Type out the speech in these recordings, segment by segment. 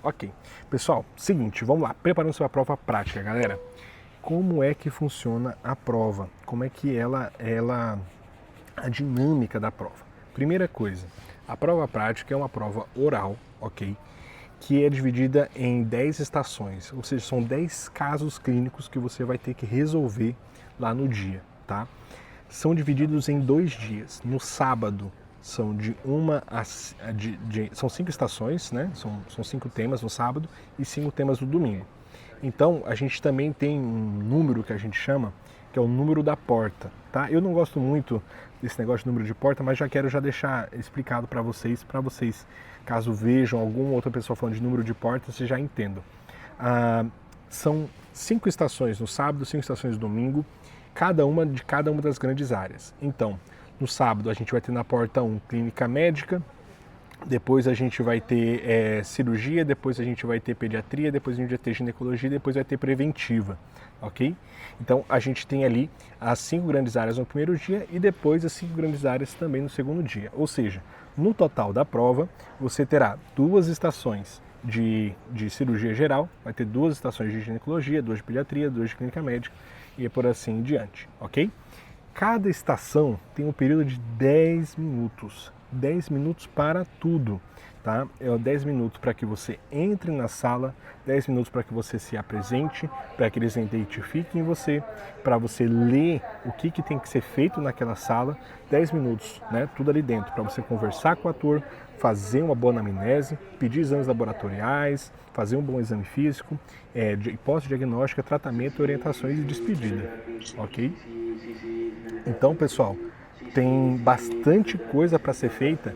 Ok. Pessoal, seguinte, vamos lá. Preparando-se para a prova prática, galera. Como é que funciona a prova? Como é que a dinâmica da prova? Primeira coisa, a prova prática é uma prova oral, ok? Que é dividida em 10 estações, ou seja, são 10 casos clínicos que você vai ter que resolver lá no dia, tá? São divididos em 2 dias. No sábado são são 5 estações, né? São 5 temas no sábado e 5 temas no domingo. Então a gente também tem um número que a gente chama, que é o número da porta, tá? Eu não gosto muito desse negócio de número de porta, mas já deixar explicado para vocês, caso vejam alguma outra pessoa falando de número de porta, vocês já entendam. São 5 estações no sábado, 5 estações no domingo, cada uma das grandes áreas. Então, no sábado a gente vai ter na porta 1 clínica médica, depois a gente vai ter cirurgia, depois a gente vai ter pediatria, depois a gente vai ter ginecologia, depois vai ter preventiva, ok? Então a gente tem ali as 5 grandes áreas no primeiro dia e depois as 5 grandes áreas também no segundo dia. Ou seja, no total da prova você terá 2 estações de cirurgia geral, vai ter 2 estações de ginecologia, 2 de pediatria, 2 de clínica médica e por assim em diante, ok? Cada estação tem um período de 10 minutos. 10 minutos para tudo, tá? 10 minutos para que você entre na sala, 10 minutos para que você se apresente, para que eles identifiquem você, para você ler o que tem que ser feito naquela sala, 10 minutos, né? Tudo ali dentro, para você conversar com o ator, fazer uma boa anamnese, pedir exames laboratoriais, fazer um bom exame físico, hipótese diagnóstica, tratamento, orientações e despedida, ok? Então, pessoal, tem bastante coisa para ser feita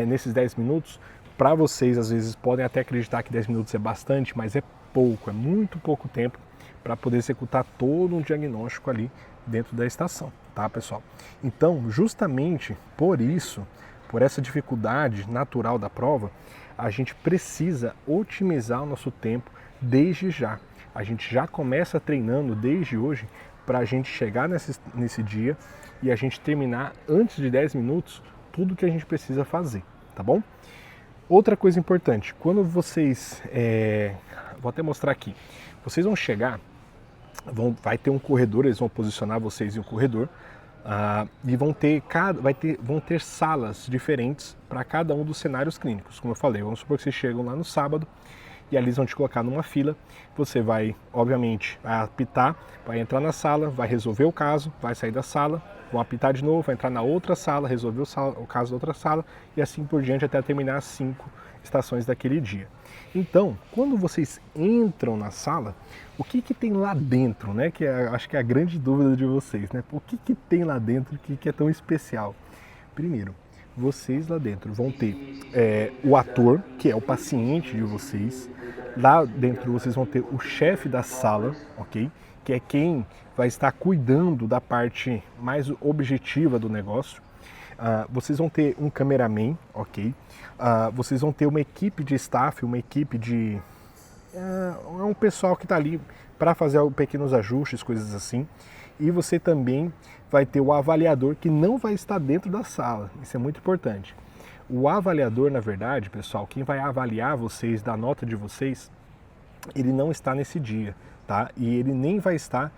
nesses 10 minutos. Para vocês, às vezes, podem até acreditar que 10 minutos é bastante, mas é pouco, é muito pouco tempo para poder executar todo um diagnóstico ali dentro da estação, tá, pessoal? Então, justamente por isso, por essa dificuldade natural da prova, a gente precisa otimizar o nosso tempo desde já. A gente já começa treinando desde hoje para a gente chegar nesse dia e a gente terminar antes de 10 minutos tudo que a gente precisa fazer, tá bom? Outra coisa importante, quando vocês, vou até mostrar aqui, vocês vão chegar, vai ter um corredor, eles vão posicionar vocês em um corredor e vão ter salas diferentes para cada um dos cenários clínicos, como eu falei. Vamos supor que vocês chegam lá no sábado e ali eles vão te colocar numa fila, você vai, obviamente, apitar, vai entrar na sala, vai resolver o caso, vai sair da sala, vão apitar de novo, vai entrar na outra sala, resolver o caso da outra sala e assim por diante até terminar as 5 estações daquele dia. Então, quando vocês entram na sala, o que tem lá dentro, né? Que acho que é a grande dúvida de vocês, né? O que tem lá dentro que é tão especial? Primeiro, vocês lá dentro vão ter o ator, que é o paciente de vocês. Lá dentro vocês vão ter o chefe da sala, ok? Que é quem vai estar cuidando da parte mais objetiva do negócio. Vocês vão ter um cameraman, ok? Vocês vão ter uma equipe de staff, uma equipe de... um pessoal que está ali para fazer pequenos ajustes, coisas assim. E você também vai ter o avaliador que não vai estar dentro da sala. Isso é muito importante. O avaliador, na verdade, pessoal, quem vai avaliar vocês, dar nota de vocês, ele não está nesse dia, tá? E ele nem vai estar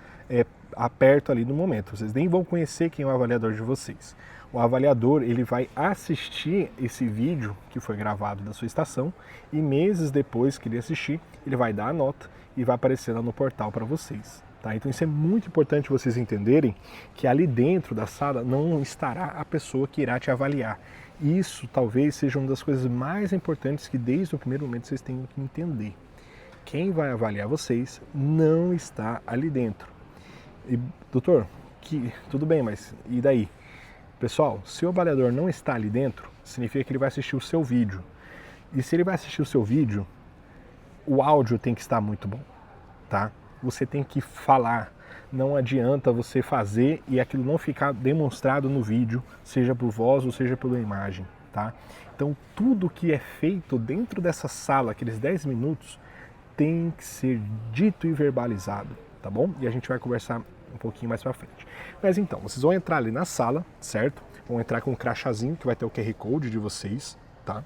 perto ali no momento. Vocês nem vão conhecer quem é o avaliador de vocês. O avaliador, ele vai assistir esse vídeo que foi gravado da sua estação e meses depois que ele assistir, ele vai dar a nota e vai aparecer lá no portal para vocês. Tá? Então isso é muito importante vocês entenderem que ali dentro da sala não estará a pessoa que irá te avaliar. Isso talvez seja uma das coisas mais importantes que desde o primeiro momento vocês tenham que entender. Quem vai avaliar vocês não está ali dentro. E, doutor, tudo bem, mas e daí? Pessoal, se o avaliador não está ali dentro, significa que ele vai assistir o seu vídeo. E se ele vai assistir o seu vídeo, o áudio tem que estar muito bom, tá? Você tem que falar, não adianta você fazer e aquilo não ficar demonstrado no vídeo, seja por voz ou seja pela imagem, tá? Então tudo que é feito dentro dessa sala, aqueles 10 minutos, tem que ser dito e verbalizado, tá bom? E a gente vai conversar um pouquinho mais pra frente. Mas então, vocês vão entrar ali na sala, certo? Vão entrar com um crachazinho que vai ter o QR Code de vocês, tá?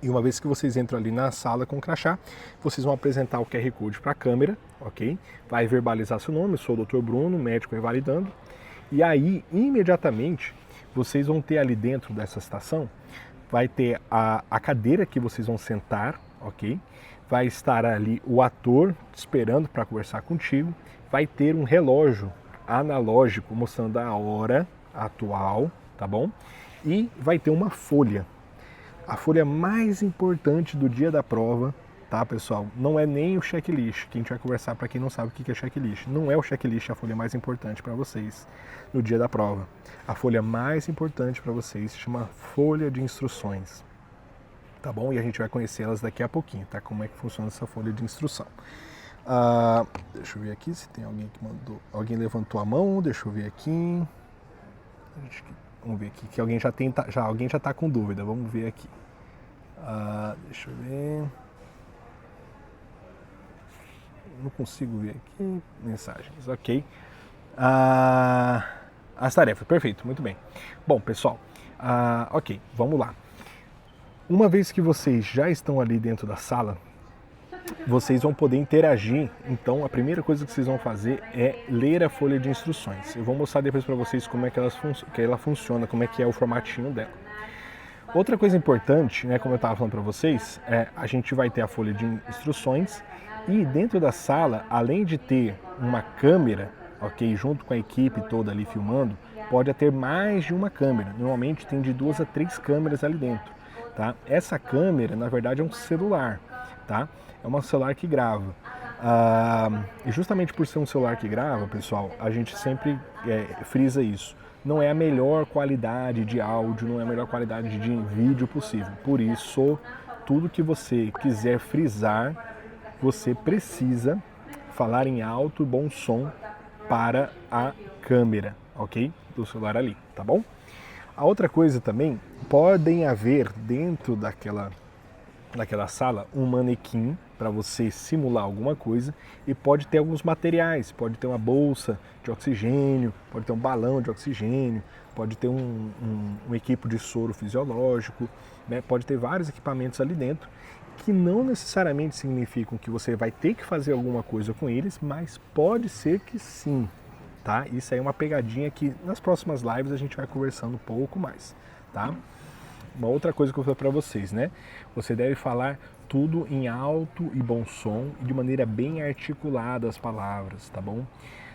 E uma vez que vocês entram ali na sala com o crachá, vocês vão apresentar o QR Code para a câmera, ok? Vai verbalizar seu nome, eu sou o Dr. Bruno, médico revalidando. E aí, imediatamente, vocês vão ter ali dentro dessa estação, vai ter a cadeira que vocês vão sentar, ok? Vai estar ali o ator esperando para conversar contigo. Vai ter um relógio analógico mostrando a hora atual, tá bom? E vai ter uma folha. A folha mais importante do dia da prova, tá, pessoal? Não é nem o checklist, que a gente vai conversar para quem não sabe o que é checklist. Não é o checklist a folha mais importante para vocês no dia da prova. A folha mais importante para vocês se chama folha de instruções, tá bom? E a gente vai conhecer elas daqui a pouquinho, tá? Como é que funciona essa folha de instrução. Deixa eu ver aqui se tem alguém que mandou. Alguém levantou a mão, deixa eu ver aqui. Vamos ver aqui, que alguém alguém já está com dúvida, vamos ver aqui. Deixa eu ver. Não consigo ver aqui. Mensagens, ok. As tarefas, perfeito, muito bem. Bom, pessoal, ok, vamos lá. Uma vez que vocês já estão ali dentro da sala, vocês vão poder interagir. Então, a primeira coisa que vocês vão fazer é ler a folha de instruções. Eu vou mostrar depois para vocês como é que ela funciona, como é que é o formatinho dela. Outra coisa importante, né, como eu estava falando para vocês, a gente vai ter a folha de instruções e dentro da sala, além de ter uma câmera, ok, junto com a equipe toda ali filmando, pode ter mais de uma câmera. Normalmente tem de 2 a 3 câmeras ali dentro, tá? Essa câmera, na verdade, é um celular, tá? É um celular que grava. E justamente por ser um celular que grava, pessoal, a gente sempre frisa isso. Não é a melhor qualidade de áudio, não é a melhor qualidade de vídeo possível. Por isso, tudo que você quiser frisar, você precisa falar em alto e bom som para a câmera, ok? Do celular ali, tá bom? A outra coisa também, podem haver dentro daquela sala um manequim para você simular alguma coisa e pode ter alguns materiais, pode ter uma bolsa de oxigênio, pode ter um balão de oxigênio, pode ter um equipo de soro fisiológico, né? Pode ter vários equipamentos ali dentro que não necessariamente significam que você vai ter que fazer alguma coisa com eles, mas pode ser que sim, tá? Isso aí é uma pegadinha que nas próximas lives a gente vai conversando um pouco mais, tá? Uma outra coisa que eu vou falar para vocês, né? Você deve falar tudo em alto e bom som e de maneira bem articulada as palavras, tá bom?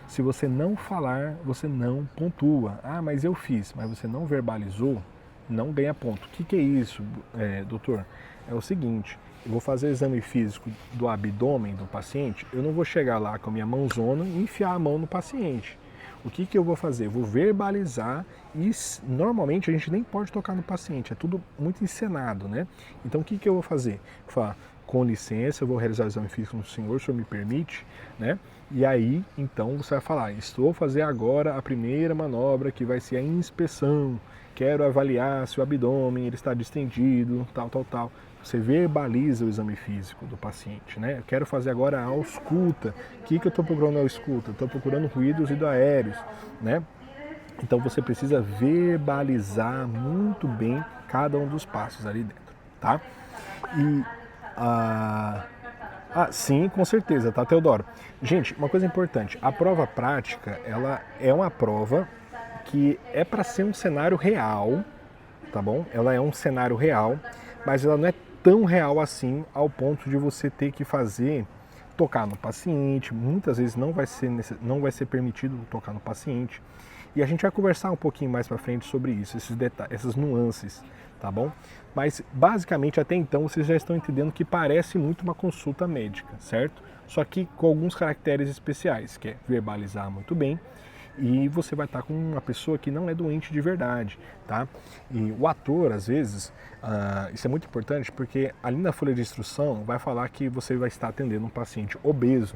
Se você não falar, você não pontua. Mas eu fiz, mas você não verbalizou, não ganha ponto. O que é isso, doutor? É o seguinte, eu vou fazer o exame físico do abdômen do paciente, eu não vou chegar lá com a minha mãozona e enfiar a mão no paciente. O que eu vou fazer? Eu vou verbalizar e normalmente a gente nem pode tocar no paciente, é tudo muito encenado, né? Então o que eu vou fazer? Vou falar, com licença, eu vou realizar o exame físico no senhor, o senhor me permite, né? E aí, então, você vai falar, estou a fazer agora a primeira manobra que vai ser a inspeção, quero avaliar se o abdômen ele está distendido, tal, tal, tal. Você verbaliza o exame físico do paciente, né? Eu quero fazer agora a ausculta. O que eu estou procurando na ausculta? Estou procurando ruídos hidroaéreos, né? Então você precisa verbalizar muito bem cada um dos passos ali dentro, tá? E sim, com certeza, tá, Teodoro? Gente, uma coisa importante, a prova prática, ela é uma prova que é para ser um cenário real, tá bom? Ela é um cenário real, mas ela não é tão real assim ao ponto de você ter que tocar no paciente. Muitas vezes não vai ser permitido tocar no paciente. E a gente vai conversar um pouquinho mais para frente sobre isso, esses detalhes, essas nuances, tá bom? Mas basicamente até então vocês já estão entendendo que parece muito uma consulta médica, certo? Só que com alguns caracteres especiais, que é verbalizar muito bem, e você vai estar com uma pessoa que não é doente de verdade, tá? E o ator, às vezes, isso é muito importante porque ali na folha de instrução vai falar que você vai estar atendendo um paciente obeso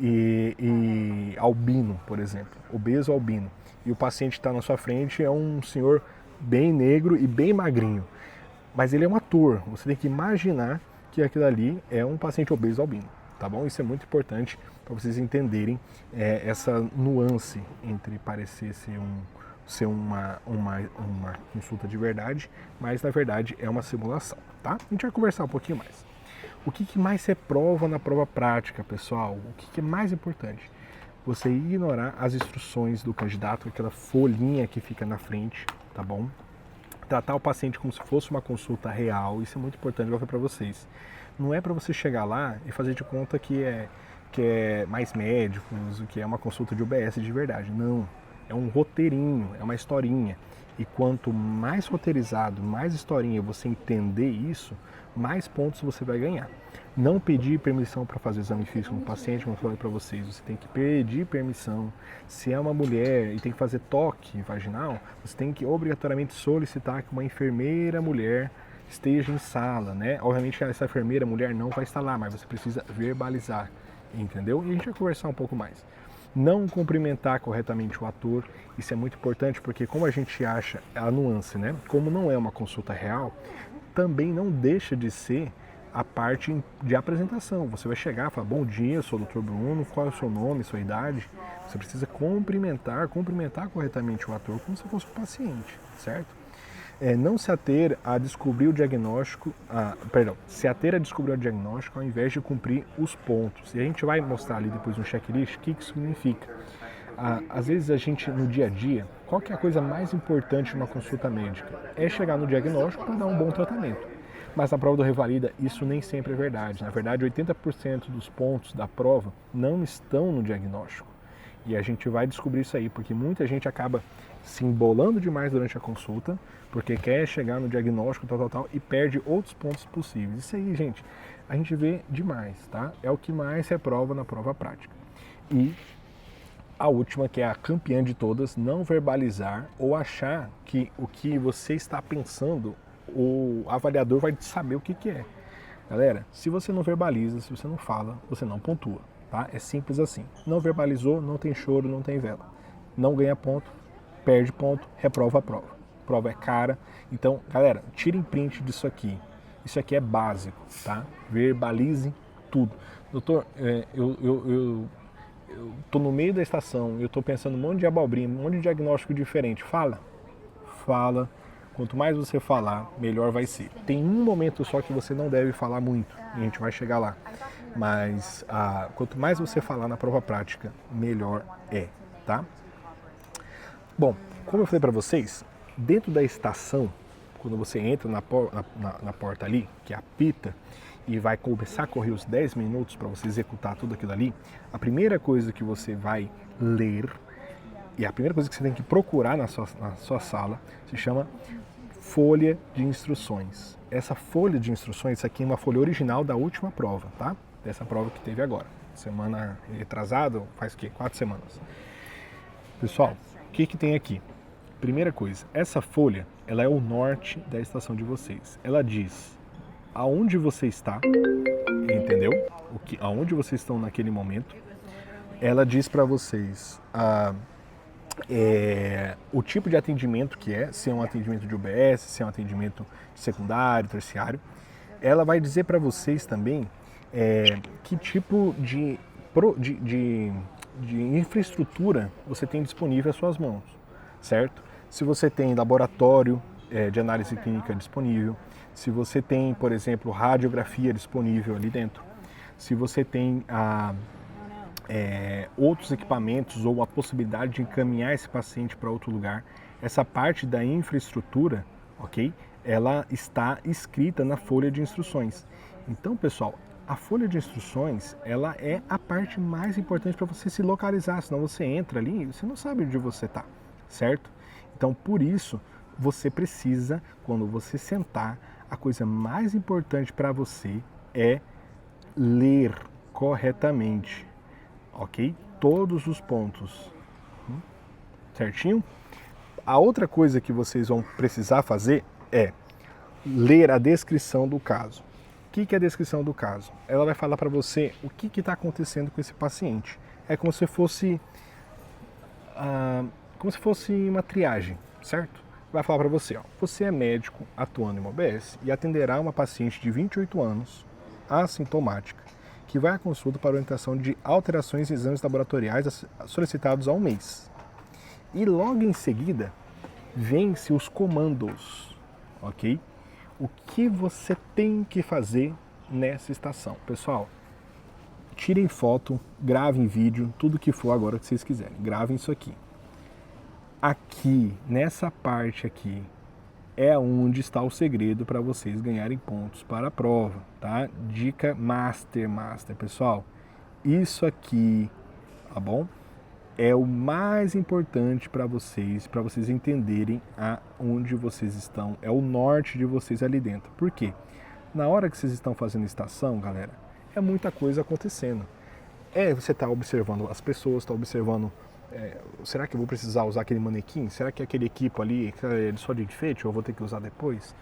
e albino, por exemplo, obeso albino. E o paciente que está na sua frente é um senhor bem negro e bem magrinho, mas ele é um ator, você tem que imaginar que aquilo ali é um paciente obeso albino, tá bom? Isso é muito importante para vocês entenderem essa nuance entre parecer ser um ser uma consulta de verdade, mas na verdade é uma simulação, tá? A gente vai conversar um pouquinho mais. O que mais se prova na prova prática, pessoal? O que é mais importante? Você ignorar as instruções do candidato, aquela folhinha que fica na frente, tá bom? Tratar o paciente como se fosse uma consulta real, isso é muito importante, vou falar para vocês. Não é para você chegar lá e fazer de conta que é mais médicos, que é uma consulta de UBS de verdade. Não, é um roteirinho, é uma historinha. E quanto mais roteirizado, mais historinha você entender isso, mais pontos você vai ganhar. Não pedir permissão para fazer exame físico no paciente, como eu falei para vocês, você tem que pedir permissão. Se é uma mulher e tem que fazer toque vaginal, você tem que obrigatoriamente solicitar que uma enfermeira mulher esteja em sala, né? Obviamente essa enfermeira mulher não vai estar lá, mas você precisa verbalizar, entendeu? E a gente vai conversar um pouco mais. Não cumprimentar corretamente o ator, isso é muito importante porque como a gente acha a nuance, né? Como não é uma consulta real, também não deixa de ser a parte de apresentação. Você vai chegar e falar, bom dia, eu sou o Dr. Bruno, qual é o seu nome, sua idade? Você precisa cumprimentar corretamente o ator como se fosse um paciente, certo? Não se ater a descobrir o diagnóstico, se ater a descobrir o diagnóstico ao invés de cumprir os pontos. E a gente vai mostrar ali depois no checklist o que isso significa. Às vezes a gente, no dia a dia, qual que é a coisa mais importante numa consulta médica? É chegar no diagnóstico para dar um bom tratamento. Mas na prova do Revalida, isso nem sempre é verdade. Na verdade, 80% dos pontos da prova não estão no diagnóstico. E a gente vai descobrir isso aí, porque muita gente acaba se embolando demais durante a consulta, porque quer chegar no diagnóstico, tal, e perde outros pontos possíveis. Isso aí, gente, a gente vê demais, tá? É o que mais se aprova na prova prática. E a última, que é a campeã de todas, não verbalizar ou achar que o que você está pensando, o avaliador vai saber o que é. Galera, se você não verbaliza, se você não fala, você não pontua, tá? É simples assim. Não verbalizou, não tem choro, não tem vela. Não ganha ponto, perde ponto, reprova a prova. A prova é cara. Então, galera, tirem print disso aqui. Isso aqui é básico, tá? Verbalize tudo. Doutor, eu tô no meio da estação, eu tô pensando um monte de abobrinha, um monte de diagnóstico diferente. Fala. Quanto mais você falar, melhor vai ser. Tem um momento só que você não deve falar muito, e a gente vai chegar lá. Mas quanto mais você falar na prova prática, melhor é, tá? Bom, como eu falei para vocês, dentro da estação, quando você entra na porta ali, que apita, e vai começar a correr os 10 minutos para você executar tudo aquilo ali, a primeira coisa que você vai ler, e a primeira coisa que você tem que procurar na sua sala, se chama folha de instruções. Essa folha de instruções, isso aqui é uma folha original da última prova, tá? Dessa prova que teve agora. Semana retrasada, faz o quê? 4 semanas. Pessoal, o que tem aqui? Primeira coisa, essa folha, ela é o norte da estação de vocês. Ela diz aonde você está, entendeu? Aonde vocês estão naquele momento. Ela diz para vocês o tipo de atendimento que é, se é um atendimento de UBS, se é um atendimento secundário, terciário. Ela vai dizer para vocês também que tipo de infraestrutura você tem disponível às suas mãos, certo? Se você tem laboratório de análise clínica disponível, se você tem, por exemplo, radiografia disponível ali dentro, se você tem outros equipamentos ou a possibilidade de encaminhar esse paciente para outro lugar, essa parte da infraestrutura, ok? Ela está escrita na folha de instruções. Então, pessoal, a folha de instruções, ela é a parte mais importante para você se localizar, senão você entra ali e você não sabe onde você está, certo? Então, por isso, você precisa, quando você sentar, a coisa mais importante para você é ler corretamente, ok? Todos os pontos, certinho? A outra coisa que vocês vão precisar fazer é ler a descrição do caso. O que é a descrição do caso? Ela vai falar para você o que está acontecendo com esse paciente. É como se fosse uma triagem, certo? Vai falar para você, você é médico atuando em uma UBS e atenderá uma paciente de 28 anos, assintomática, que vai à consulta para orientação de alterações em exames laboratoriais solicitados há um mês. E logo em seguida, vence os comandos, ok? O que você tem que fazer nessa estação? Pessoal, tirem foto, gravem vídeo, tudo que for agora que vocês quiserem. Gravem isso aqui. Aqui, nessa parte aqui, é onde está o segredo para vocês ganharem pontos para a prova, tá? Dica master, pessoal. Isso aqui, tá bom? É o mais importante para vocês entenderem aonde vocês estão, é o norte de vocês ali dentro. Por quê? Na hora que vocês estão fazendo estação, galera, é muita coisa acontecendo. Você está observando as pessoas, está observando, será que eu vou precisar usar aquele manequim? Será que aquele equipo ali é só de enfeite ou eu vou ter que usar depois?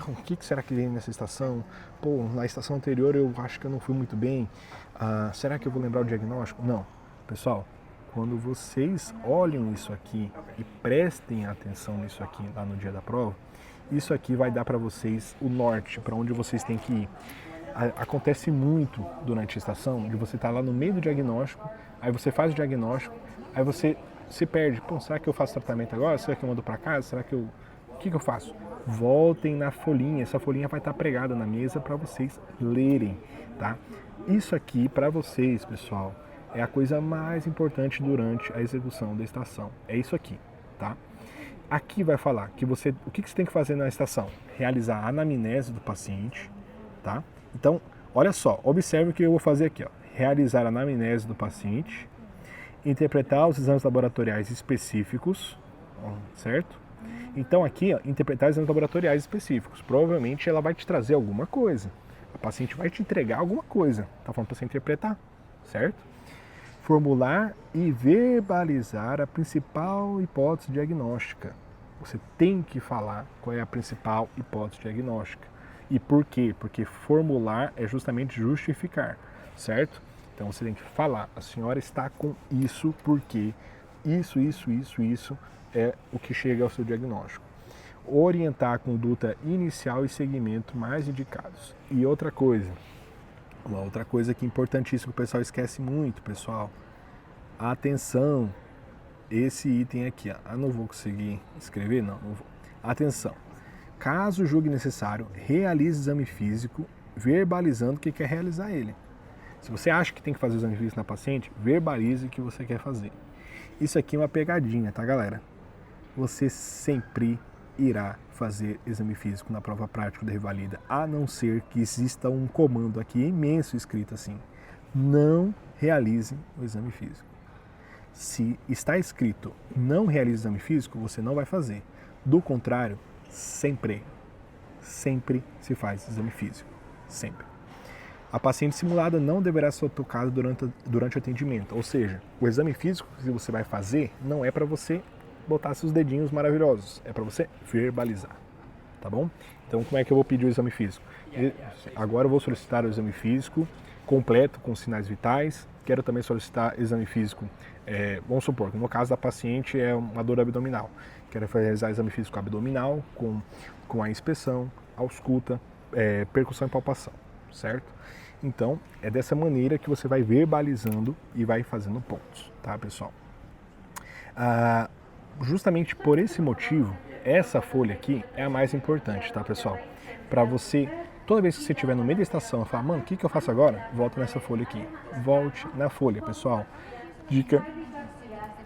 O que será que tem nessa estação? Pô, na estação anterior eu acho que eu não fui muito bem. Será que eu vou lembrar o diagnóstico? Não, pessoal. Quando vocês olham isso aqui e prestem atenção nisso aqui lá no dia da prova, isso aqui vai dar para vocês o norte, para onde vocês têm que ir. Acontece muito durante a estação de você estar lá no meio do diagnóstico, aí você faz o diagnóstico, aí você se perde. Pô, será que eu faço tratamento agora? Será que eu mando para casa? Será que eu... O que eu faço? Voltem na folhinha, essa folhinha vai estar pregada na mesa para vocês lerem, tá? Isso aqui para vocês, pessoal, é a coisa mais importante durante a execução da estação. É isso aqui, tá? Aqui vai falar que o que você tem que fazer na estação? Realizar a anamnese do paciente, tá? Então, olha só, observe o que eu vou fazer aqui, ó. Realizar a anamnese do paciente, interpretar os exames laboratoriais específicos, certo? Então aqui, ó, interpretar exames laboratoriais específicos. Provavelmente ela vai te trazer alguma coisa. A paciente vai te entregar alguma coisa. Tá falando para você interpretar, certo? Formular e verbalizar a principal hipótese diagnóstica. Você tem que falar qual é a principal hipótese diagnóstica. E por quê? Porque formular é justamente justificar, certo? Então você tem que falar, a senhora está com isso porque isso é o que chega ao seu diagnóstico. Orientar a conduta inicial e segmento mais indicados. E uma outra coisa que é importantíssima que o pessoal esquece muito, pessoal. Atenção, esse item aqui, ó. Não vou conseguir escrever, não vou. Atenção, caso julgue necessário, realize exame físico, verbalizando que quer realizar ele. Se você acha que tem que fazer o exame físico na paciente, verbalize o que você quer fazer. Isso aqui é uma pegadinha, tá, galera? Você sempre irá fazer exame físico na prova prática da Revalida, a não ser que exista um comando aqui imenso escrito assim: não realize o exame físico. Se está escrito não realize o exame físico, você não vai fazer. Do contrário, sempre se faz exame físico, sempre. A paciente simulada não deverá ser tocada durante o atendimento, ou seja, o exame físico que você vai fazer não é para você botar seus dedinhos maravilhosos, é para você verbalizar, tá bom? Então como é que eu vou pedir o exame físico? Agora eu vou solicitar o exame físico completo com sinais vitais, quero também solicitar exame físico, vamos supor que no caso da paciente é uma dor abdominal, quero realizar exame físico abdominal com a inspeção, ausculta, percussão e palpação, certo? Então, é dessa maneira que você vai verbalizando e vai fazendo pontos, tá, pessoal? Justamente por esse motivo, essa folha aqui é a mais importante, tá, pessoal? Para você, toda vez que você estiver no meio da estação e falar, mano, o que eu faço agora? Volta nessa folha aqui. Volte na folha, pessoal. Dica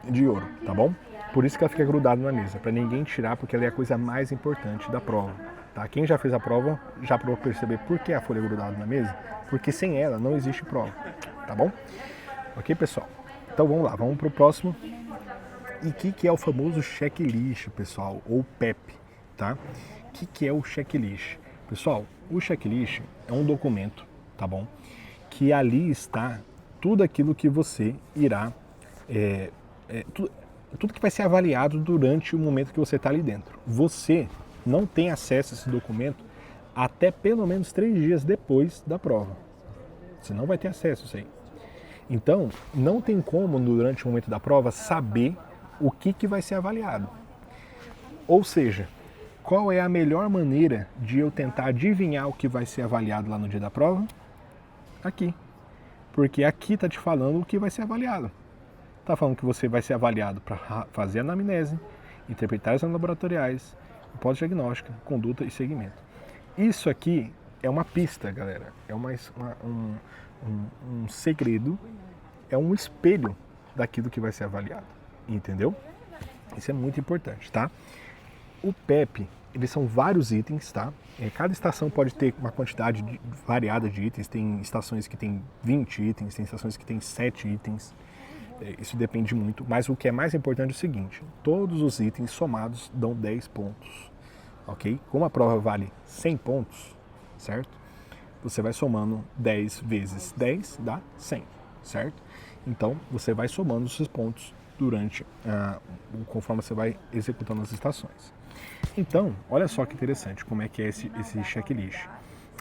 de ouro, tá bom? Por isso que ela fica grudada na mesa, para ninguém tirar, porque ela é a coisa mais importante da prova. Tá? Quem já fez a prova já pode perceber por que a folha é grudada na mesa, porque sem ela não existe prova, tá bom? Ok, pessoal? Então vamos lá, vamos para o próximo. E o que é o famoso checklist, pessoal, ou PEP, tá? O que é o checklist? Pessoal, o checklist é um documento, tá bom? Que ali está tudo aquilo que você irá, tudo que vai ser avaliado durante o momento que você está ali dentro. Você não tem acesso a esse documento até pelo menos 3 dias depois da prova. Você não vai ter acesso a isso aí. Então, não tem como, durante o momento da prova, saber o que vai ser avaliado. Ou seja, qual é a melhor maneira de eu tentar adivinhar o que vai ser avaliado lá no dia da prova? Aqui. Porque aqui está te falando o que vai ser avaliado. Está falando que você vai ser avaliado para fazer a anamnese, interpretar exames laboratoriais, pós-diagnóstica, conduta e segmento. Isso aqui é uma pista, galera, é um segredo, é um espelho daquilo que vai ser avaliado, entendeu? Isso é muito importante, tá? O PEP, eles são vários itens, tá? Cada estação pode ter uma quantidade variada de itens, tem estações que tem 20 itens, tem estações que tem 7 itens, isso depende muito, mas o que é mais importante é o seguinte, todos os itens somados dão 10 pontos, ok? Como a prova vale 100 pontos, certo? Você vai somando 10 vezes 10 dá 100, certo? Então, você vai somando esses pontos durante, conforme você vai executando as estações. Então, olha só que interessante como é que é esse checklist.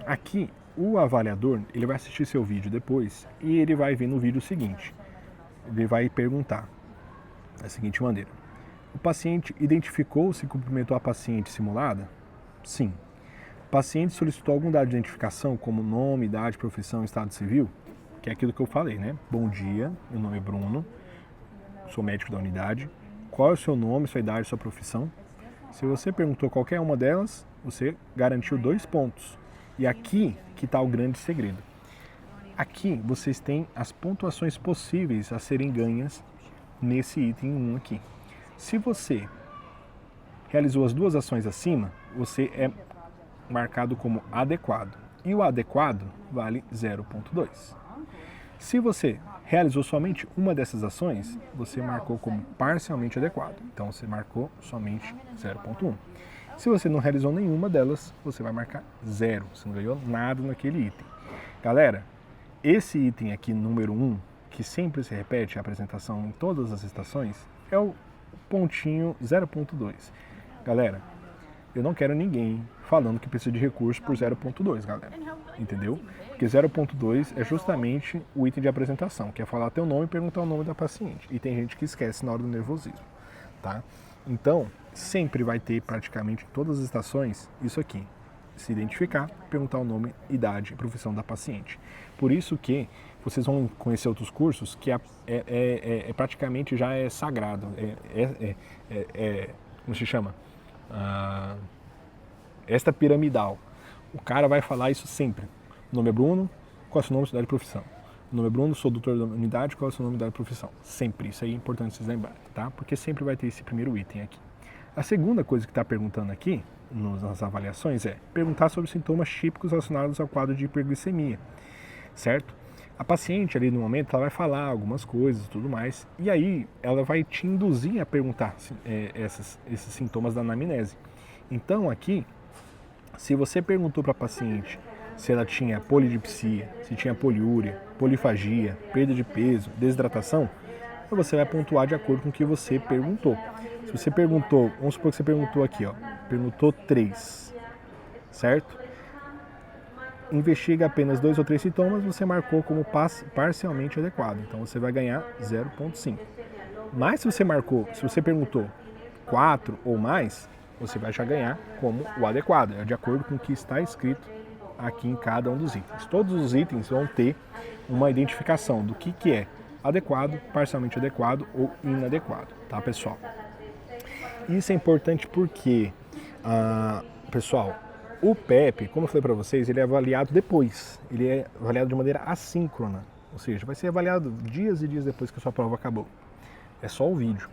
Aqui, o avaliador, ele vai assistir seu vídeo depois e ele vai ver no vídeo seguinte. Ele vai perguntar da seguinte maneira. O paciente identificou se cumprimentou a paciente simulada? Sim. O paciente solicitou algum dado de identificação, como nome, idade, profissão, estado civil? Que é aquilo que eu falei, né? Bom dia, meu nome é Bruno, sou médico da unidade. Qual é o seu nome, sua idade, sua profissão? Se você perguntou qualquer uma delas, você garantiu 2 pontos. E aqui que está o grande segredo. Aqui vocês têm as pontuações possíveis a serem ganhas nesse item 1 aqui. Se você realizou as 2 ações acima, você é marcado como adequado. E o adequado vale 0,2. Se você realizou somente uma dessas ações, você marcou como parcialmente adequado. Então você marcou somente 0,1. Se você não realizou nenhuma delas, você vai marcar 0. Você não ganhou nada naquele item. Galera, esse item aqui, número 1, que sempre se repete a apresentação em todas as estações, é o pontinho 0,2. Galera, eu não quero ninguém falando que precisa de recurso por 0,2, galera. Entendeu? Porque 0,2 é justamente o item de apresentação, que é falar teu nome e perguntar o nome da paciente. E tem gente que esquece na hora do nervosismo, tá? Então, sempre vai ter praticamente em todas as estações isso aqui. Se identificar, perguntar o nome, idade e profissão da paciente. Por isso que vocês vão conhecer outros cursos que praticamente já é sagrado. Como se chama? Esta piramidal. O cara vai falar isso sempre. O nome é Bruno, qual é o seu nome, cidade e profissão? O nome é Bruno, sou doutor da unidade, qual é o seu nome, idade e profissão? Sempre, isso aí é importante vocês lembrarem, tá? Porque sempre vai ter esse primeiro item aqui. A segunda coisa que está perguntando aqui, nas avaliações, é perguntar sobre sintomas típicos relacionados ao quadro de hiperglicemia, certo? A paciente ali no momento, ela vai falar algumas coisas e tudo mais, e aí ela vai te induzir a perguntar esses sintomas da anamnese. Então aqui, se você perguntou para a paciente se ela tinha polidipsia, se tinha poliúria, polifagia, perda de peso, desidratação, você vai pontuar de acordo com o que você perguntou. Se você perguntou, vamos supor que você perguntou aqui, ó, perguntou 3, certo? Investiga apenas 2 ou 3 sintomas, você marcou como parcialmente adequado, então você vai ganhar 0,5. Mas se você perguntou 4 ou mais, você vai já ganhar como o adequado, é de acordo com o que está escrito aqui em cada um dos itens. Todos os itens vão ter uma identificação do que é adequado, parcialmente adequado ou inadequado, tá, pessoal? Isso é importante porque, pessoal, o PEP, como eu falei para vocês, ele é avaliado depois, ele é avaliado de maneira assíncrona, ou seja, vai ser avaliado dias e dias depois que a sua prova acabou. É só o vídeo.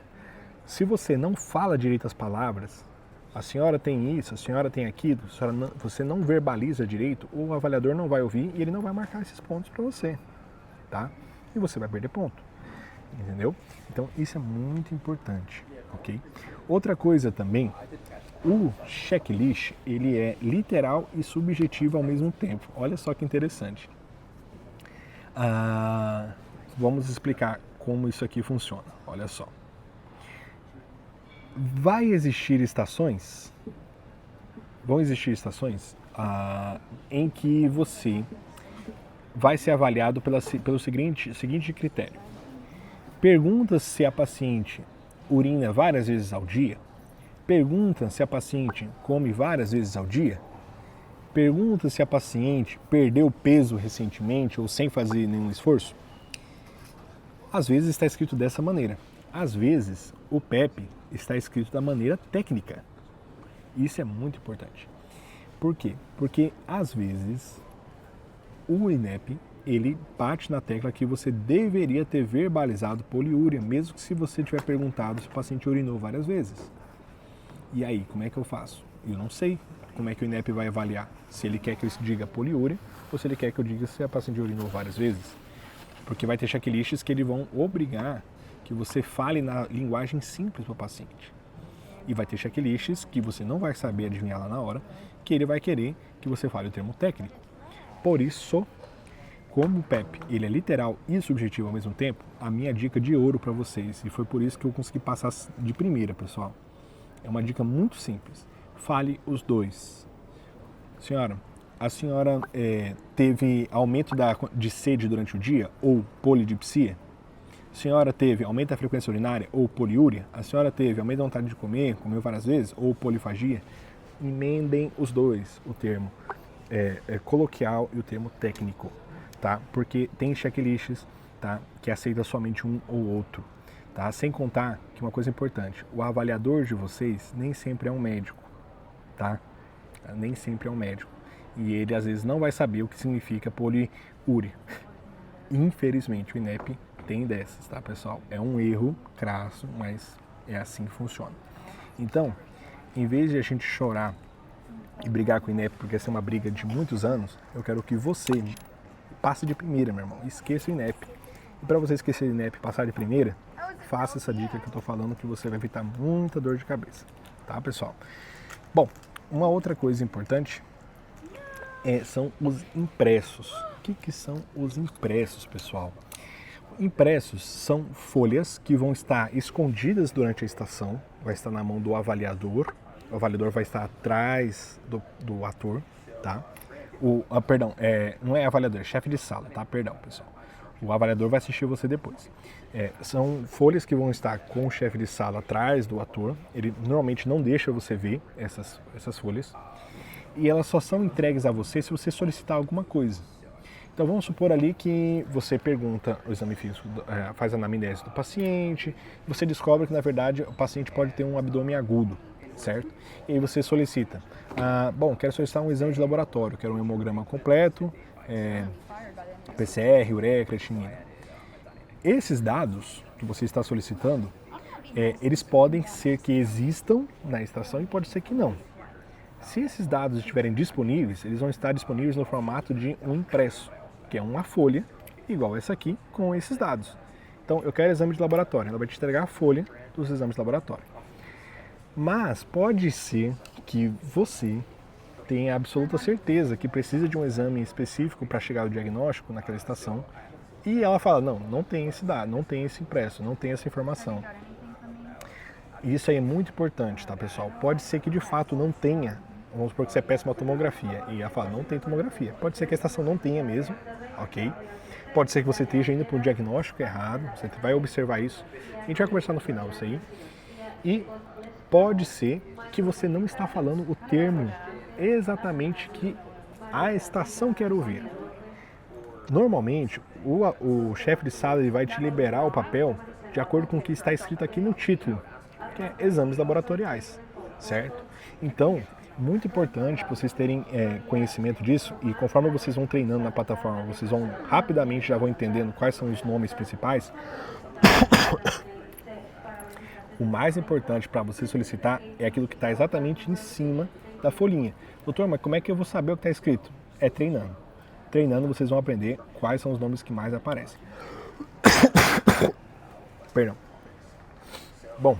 Se você não fala direito as palavras, a senhora tem isso, a senhora tem aquilo, você não verbaliza direito, o avaliador não vai ouvir e ele não vai marcar esses pontos para você, tá? E você vai perder ponto, entendeu? Então isso é muito importante, ok? Outra coisa também, o checklist, ele é literal e subjetivo ao mesmo tempo. Olha só que interessante. Vamos explicar como isso aqui funciona, olha só. Vão existir estações em que você vai ser avaliado pelo seguinte critério. Pergunta se a paciente urina várias vezes ao dia. Pergunta se a paciente come várias vezes ao dia. Pergunta se a paciente perdeu peso recentemente ou sem fazer nenhum esforço. Às vezes está escrito dessa maneira. às vezes, o PEP está escrito da maneira técnica. Isso é muito importante. Por quê? Porque, às vezes, o INEP, ele bate na tecla que você deveria ter verbalizado poliúria, mesmo que se você tiver perguntado se o paciente urinou várias vezes. E aí, como é que eu faço? Eu não sei como é que o INEP vai avaliar. Se ele quer que eu diga poliúria ou se ele quer que eu diga se a paciente urinou várias vezes. Porque vai ter checklists que eles vão obrigar que você fale na linguagem simples para o paciente. E vai ter checklists que você não vai saber adivinhar lá na hora, que ele vai querer que você fale o termo técnico. Por isso, como o PEP ele é literal e subjetivo ao mesmo tempo, a minha dica de ouro para vocês, e foi por isso que eu consegui passar de primeira, pessoal, é uma dica muito simples. Fale os dois. Senhora, a senhora teve aumento de sede durante o dia ou polidipsia? A senhora teve aumento da frequência urinária ou poliúria? A senhora teve aumento da vontade de comer, comeu várias vezes, ou polifagia? Emendem os dois, o termo coloquial e o termo técnico, tá? Porque tem checklists, tá, que aceita somente um ou outro, tá? Sem contar que uma coisa importante, o avaliador de vocês nem sempre é um médico, tá? Nem sempre é um médico. E ele às vezes não vai saber o que significa poliúria. Infelizmente o INEP tem dessas, tá, pessoal? É um erro crasso, mas é assim que funciona. Então, em vez de a gente chorar e brigar com o INEP, porque essa é uma briga de muitos anos, eu quero que você passe de primeira, meu irmão. Esqueça o INEP. E para você esquecer o INEP e passar de primeira, faça essa dica que eu tô falando que você vai evitar muita dor de cabeça, tá, pessoal? Bom, uma outra coisa importante são os impressos. O que são os impressos, pessoal? Impressos são folhas que vão estar escondidas durante a estação, vai estar na mão do avaliador, o avaliador vai estar atrás do ator, tá? Não é avaliador, é chefe de sala, tá? Perdão, pessoal. O avaliador vai assistir você depois. São folhas que vão estar com o chefe de sala atrás do ator, ele normalmente não deixa você ver essas folhas, e elas só são entregues a você se você solicitar alguma coisa. Então vamos supor ali que você pergunta o exame físico, faz a anamnese do paciente, você descobre que na verdade o paciente pode ter um abdômen agudo, certo? E aí você solicita, quero solicitar um exame de laboratório, quero um hemograma completo, PCR, ureia, creatinina. Esses dados que você está solicitando, eles podem ser que existam na estação e pode ser que não. Se esses dados estiverem disponíveis, eles vão estar disponíveis no formato de um impresso, que é uma folha, igual essa aqui, com esses dados. Então, eu quero exame de laboratório, ela vai te entregar a folha dos exames de laboratório. Mas pode ser que você tenha absoluta certeza que precisa de um exame específico para chegar ao diagnóstico naquela estação, e ela fala, não tem esse dado, não tem esse impresso, não tem essa informação. Isso aí é muito importante, tá, pessoal? Pode ser que de fato não tenha. Vamos supor que você peça uma tomografia e ela fala, não tem tomografia. Pode ser que a estação não tenha mesmo, ok? Pode ser que você esteja indo para um diagnóstico errado, você vai observar isso. A gente vai conversar no final isso aí. E pode ser que você não está falando o termo exatamente que a estação quer ouvir. Normalmente, o chefe de sala ele vai te liberar o papel de acordo com o que está escrito aqui no título, que é exames laboratoriais, certo? Então, muito importante para vocês terem conhecimento disso, e conforme vocês vão treinando na plataforma, vocês vão rapidamente já vão entendendo quais são os nomes principais. O mais importante para você solicitar é aquilo que está exatamente em cima da folhinha. Doutor, mas como é que eu vou saber o que está escrito? É treinando. Treinando vocês vão aprender quais são os nomes que mais aparecem. Perdão. Bom,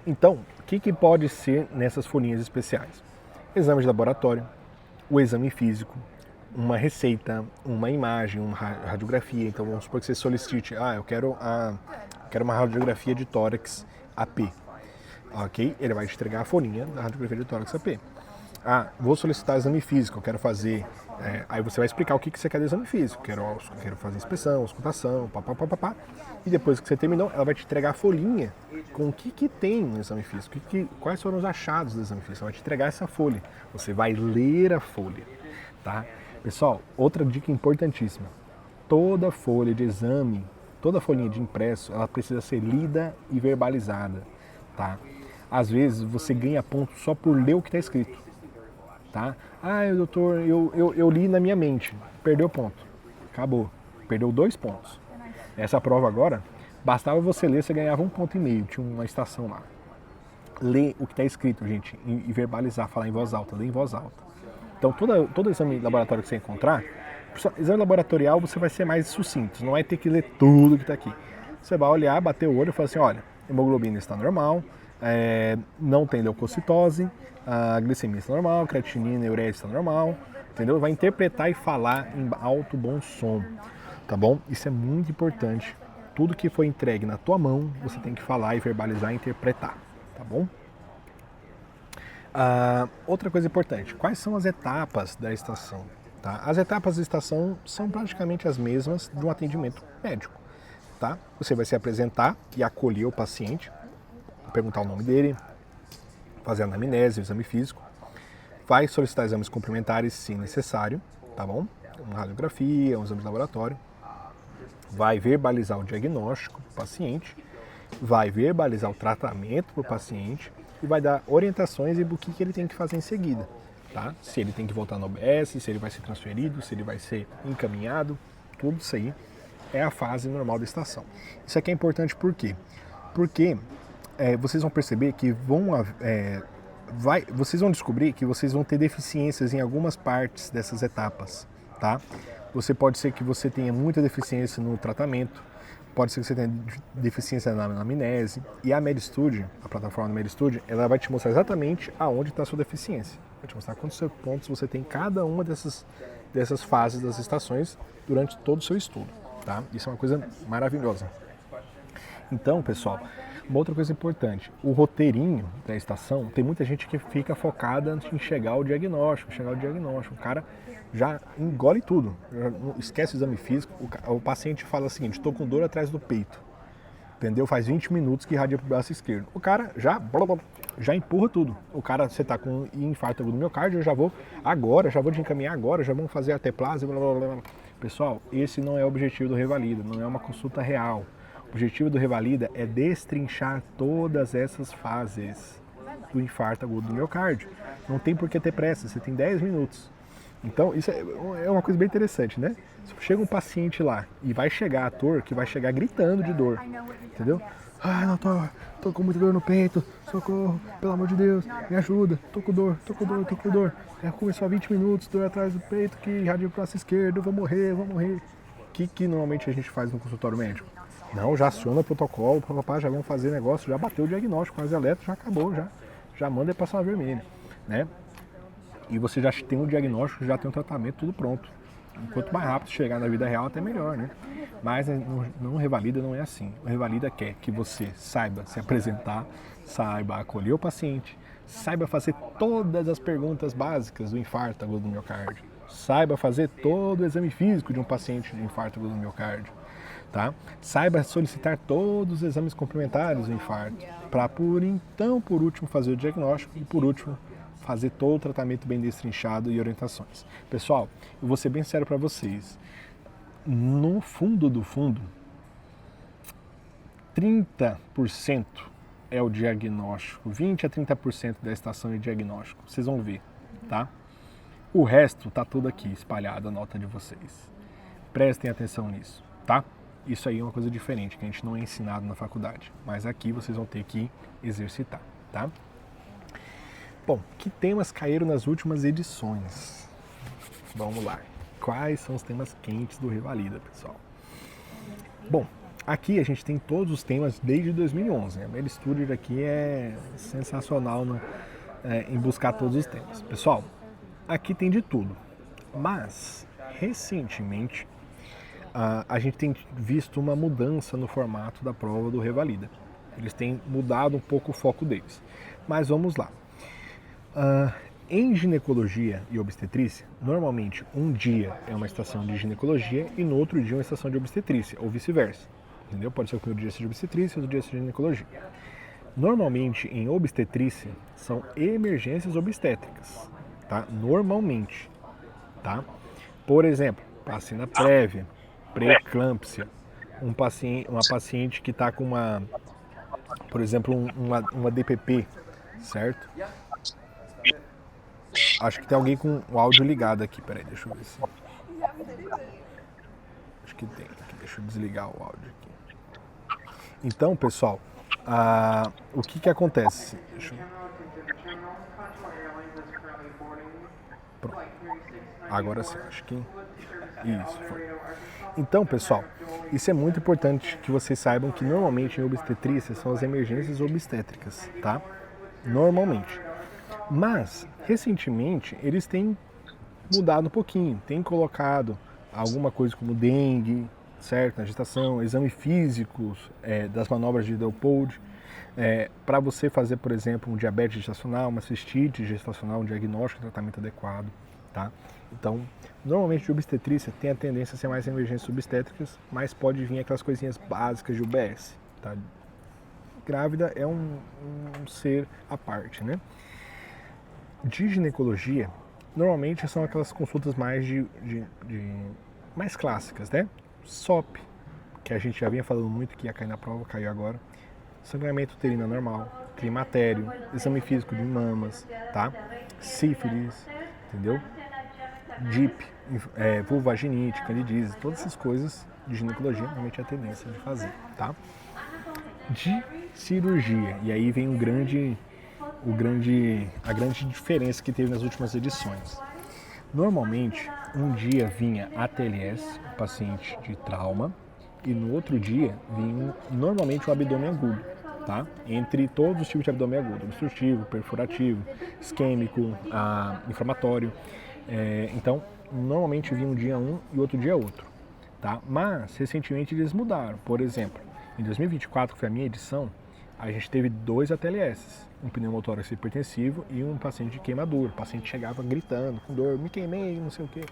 então, o que pode ser nessas folhinhas especiais? Exame de laboratório, o exame físico, uma receita, uma imagem, uma radiografia. Então vamos supor que você solicite, eu quero uma radiografia de tórax AP. Ok? Ele vai te entregar a folhinha da radiografia de tórax AP. Vou solicitar exame físico, eu quero fazer... aí você vai explicar o que você quer do exame físico. Quero fazer inspeção, auscultação, papapá. E depois que você terminou, ela vai te entregar a folhinha com o que tem no exame físico, quais foram os achados do exame físico. Ela vai te entregar essa folha. Você vai ler a folha, tá? Pessoal, outra dica importantíssima. Toda folha de exame toda folhinha de impresso, ela precisa ser lida e verbalizada, tá? Às vezes você ganha ponto só por ler o que está escrito, tá? Ah, doutor, eu li na minha mente, perdeu ponto, acabou, perdeu 2 pontos. Essa prova agora, bastava você ler, você ganhava 1,5 ponto, tinha uma estação lá. Ler o que está escrito, gente, e verbalizar, falar em voz alta, ler em voz alta. Então, todo exame laboratório que você encontrar, exame laboratorial você vai ser mais sucinto, não vai ter que ler tudo que está aqui. Você vai olhar, bater o olho e falar assim, olha, hemoglobina está normal, não tem leucocitose, a glicemia está normal, creatinina e ureia está normal, entendeu? Vai interpretar e falar em alto bom som, tá bom? Isso é muito importante. Tudo que foi entregue na tua mão, você tem que falar e verbalizar e interpretar, tá bom? Outra coisa importante, quais são as etapas da estação? Tá? As etapas da estação são praticamente as mesmas de um atendimento médico. Tá? Você vai se apresentar e acolher o paciente, perguntar o nome dele, fazer a anamnese, o exame físico, vai solicitar exames complementares se necessário, tá bom? Uma radiografia, um exame de laboratório, vai verbalizar o diagnóstico para o paciente, vai verbalizar o tratamento para o paciente, e vai dar orientações e o que ele tem que fazer em seguida, tá? Se ele tem que voltar no OBS, se ele vai ser transferido, se ele vai ser encaminhado, tudo isso aí é a fase normal da estação. Isso aqui é importante por quê? Porque vocês vão perceber que vocês vão descobrir que vocês vão ter deficiências em algumas partes dessas etapas, tá? Pode ser que você tenha muita deficiência no tratamento, pode ser que você tenha deficiência na anamnese, e a MedStudy, a plataforma do MedStudy, ela vai te mostrar exatamente aonde está a sua deficiência. Vai te mostrar quantos pontos você tem em cada uma dessas fases das estações durante todo o seu estudo, tá? Isso é uma coisa maravilhosa. Então, pessoal, uma outra coisa importante, o roteirinho da estação, tem muita gente que fica focada em chegar ao diagnóstico, o cara já engole tudo, esquece o exame físico, o paciente fala o seguinte, estou com dor atrás do peito, entendeu? Faz 20 minutos que irradia para o braço esquerdo. O cara já empurra tudo. O cara, você está com infarto agudo do miocárdio, eu já vou te encaminhar agora, já vamos fazer a teplase, blá, blá, blá. Pessoal, esse não é o objetivo do Revalida, não é uma consulta real. O objetivo do Revalida é destrinchar todas essas fases do infarto agudo do miocárdio. Não tem por que ter pressa, você tem 10 minutos. Então, isso é uma coisa bem interessante, né? Se chega um paciente lá e vai chegar ator, que vai chegar gritando de dor, entendeu? Ah, não, tô com muita dor no peito, socorro, pelo amor de Deus, me ajuda, tô com dor. Começou há 20 minutos, dor atrás do peito, que irradia pro braço esquerdo, eu vou morrer. O que normalmente a gente faz no consultório médico? Não, já aciona o protocolo, já vamos fazer negócio, já bateu o diagnóstico, faz eletro, já acabou, já manda passar vermelho, né? E você já tem um diagnóstico, já tem um tratamento, tudo pronto. Quanto mais rápido chegar na vida real, até melhor, né? Mas no Revalida não é assim. O Revalida quer que você saiba se apresentar, saiba acolher o paciente, saiba fazer todas as perguntas básicas do infarto agudo do miocárdio, saiba fazer todo o exame físico de um paciente de infarto agudo do miocárdio, tá? Saiba solicitar todos os exames complementares do infarto, para por último fazer o diagnóstico e por último fazer todo o tratamento bem destrinchado e orientações. Pessoal, eu vou ser bem sério para vocês. No fundo do fundo, 30% é o diagnóstico, 20 a 30% da estação é diagnóstico. Vocês vão ver, tá? O resto tá tudo aqui espalhado, a nota de vocês. Prestem atenção nisso, tá? Isso aí é uma coisa diferente, que a gente não é ensinado na faculdade. Mas aqui vocês vão ter que exercitar, tá? Bom, que temas caíram nas últimas edições? Vamos lá. Quais são os temas quentes do Revalida, pessoal? Bom, aqui a gente tem todos os temas desde 2011. Né? A MedStudy aqui é sensacional em buscar todos os temas. Pessoal, aqui tem de tudo. Mas, recentemente, a gente tem visto uma mudança no formato da prova do Revalida. Eles têm mudado um pouco o foco deles. Mas vamos lá. Em ginecologia e obstetrícia, normalmente um dia é uma estação de ginecologia e no outro dia uma estação de obstetrícia, ou vice-versa. Entendeu? Pode ser que o primeiro dia seja obstetrícia e o outro dia seja ginecologia. Normalmente em obstetrícia são emergências obstétricas, tá? Normalmente, tá? Por exemplo, vacina prévia, pré-eclâmpsia, uma paciente que está com por exemplo, uma DPP, certo? Acho que tem alguém com o áudio ligado aqui, peraí, deixa eu ver se... Acho que tem aqui, deixa eu desligar o áudio aqui. Então, pessoal, o que acontece? Pronto. Agora sim, acho que... Isso, foi. Então, pessoal, isso é muito importante que vocês saibam que normalmente em obstetrícia são as emergências obstétricas, tá? Normalmente. Mas, recentemente, eles têm mudado um pouquinho, têm colocado alguma coisa como dengue, certo, na gestação, exame físicos das manobras de Leopold, para você fazer, por exemplo, um diabetes gestacional, uma cistite gestacional, um diagnóstico e tratamento adequado, tá? Então, normalmente de obstetrícia tem a tendência a ser mais emergências obstétricas, mas pode vir aquelas coisinhas básicas de UBS, tá? Grávida é um ser à parte, né? De ginecologia, normalmente são aquelas consultas mais mais clássicas, né? SOP, que a gente já vinha falando muito que ia cair na prova, caiu agora. Sangramento uterino normal, climatério, exame físico de mamas, tá? Sífilis, entendeu? DIP, vulvaginite, candidíase, todas essas coisas de ginecologia normalmente é a tendência de fazer, tá? De cirurgia, e aí vem a grande diferença que teve nas últimas edições. Normalmente, um dia vinha ATLS, paciente de trauma, e no outro dia vinha normalmente um abdômen agudo, tá? Entre todos os tipos de abdômen agudo, obstrutivo, perfurativo, isquêmico, inflamatório. Então, normalmente vinha um dia um e outro dia outro, tá? Mas, recentemente eles mudaram. Por exemplo, em 2024, que foi a minha edição, a gente teve 2 ATLS, um pneumotórax hipertensivo e um paciente de queimadura. O paciente chegava gritando, com dor, me queimei, não sei o quê.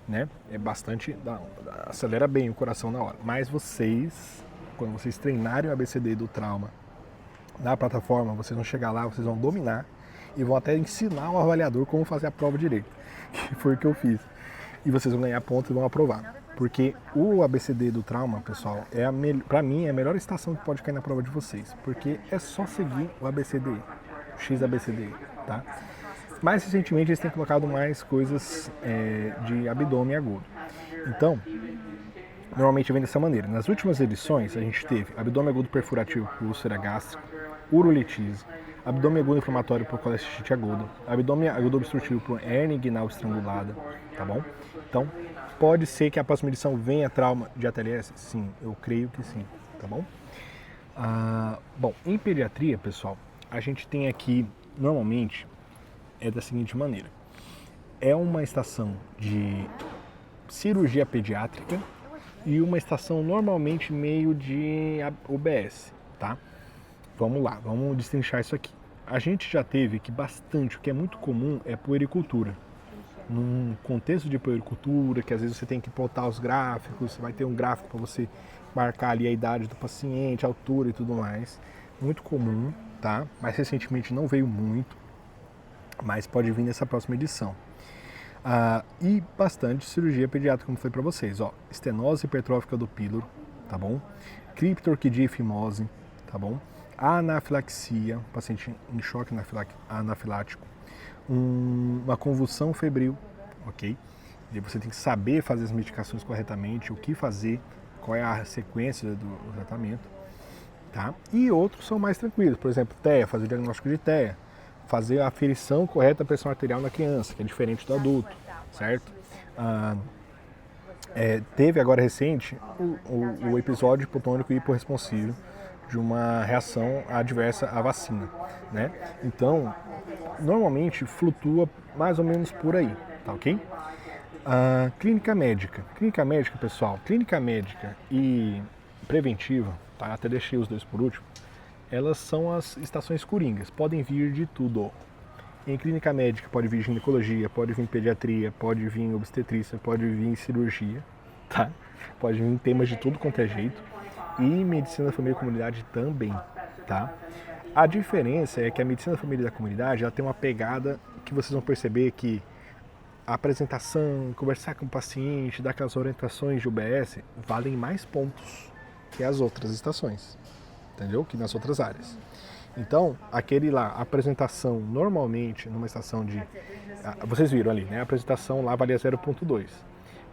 Né? É bastante, acelera bem o coração na hora. Mas vocês, quando vocês treinarem o ABCD do trauma na plataforma, vocês vão chegar lá, vocês vão dominar e vão até ensinar o avaliador como fazer a prova direito, que foi o que eu fiz. E vocês vão ganhar pontos e vão aprovar. Porque o ABCD do trauma, pessoal, pra mim é a melhor estação que pode cair na prova de vocês. Porque é só seguir o ABCD, o XABCD, tá? Mais recentemente eles têm colocado mais coisas de abdômen agudo. Então, normalmente vem dessa maneira. Nas últimas edições a gente teve abdômen agudo perfurativo por úlcera gástrica, urolitise, abdômen agudo inflamatório por colestite aguda, abdômen agudo obstrutivo por hernia inguinal estrangulada, tá bom? Então, pode ser que a próxima edição venha trauma de ATLS? Sim, eu creio que sim, tá bom? Bom, em pediatria, pessoal, a gente tem aqui, normalmente, da seguinte maneira. É uma estação de cirurgia pediátrica e uma estação normalmente meio de UBS, tá? Vamos lá, vamos destrinchar isso aqui. A gente já teve que bastante, o que é muito comum é puericultura. Num contexto de puericultura, que às vezes você tem que botar os gráficos, você vai ter um gráfico para você marcar ali a idade do paciente, a altura e tudo mais. Muito comum, tá? Mas recentemente não veio muito, mas pode vir nessa próxima edição. E bastante cirurgia pediátrica, como foi para vocês, ó. Estenose hipertrófica do píloro, tá bom? Criptorquidia e fimose, tá bom? Anafilaxia, paciente em choque anafilático. Uma convulsão febril, ok? E você tem que saber fazer as medicações corretamente, o que fazer, qual é a sequência do tratamento, tá? E outros são mais tranquilos, por exemplo, TEA, fazer o diagnóstico de TEA, fazer a aferição correta da pressão arterial na criança, que é diferente do adulto, certo? Teve agora recente o episódio hipotônico hiporresponsivo de uma reação adversa à vacina, né? Então, normalmente flutua mais ou menos por aí, tá ok? Clínica médica, pessoal, clínica médica e preventiva, tá? Até deixei os dois por último. Elas são as estações coringas, podem vir de tudo. Em clínica médica pode vir ginecologia, pode vir pediatria, pode vir obstetrícia, pode vir cirurgia, tá? Pode vir temas de tudo quanto é jeito. E medicina da família e comunidade também, tá? A diferença é que a medicina da família e da comunidade ela tem uma pegada que vocês vão perceber que a apresentação, conversar com o paciente, dar aquelas orientações de UBS, valem mais pontos, que as outras estações, entendeu? Que nas outras áreas. Então, aquele lá, a apresentação normalmente numa estação de... Vocês viram ali, né? A apresentação lá valia 0,2.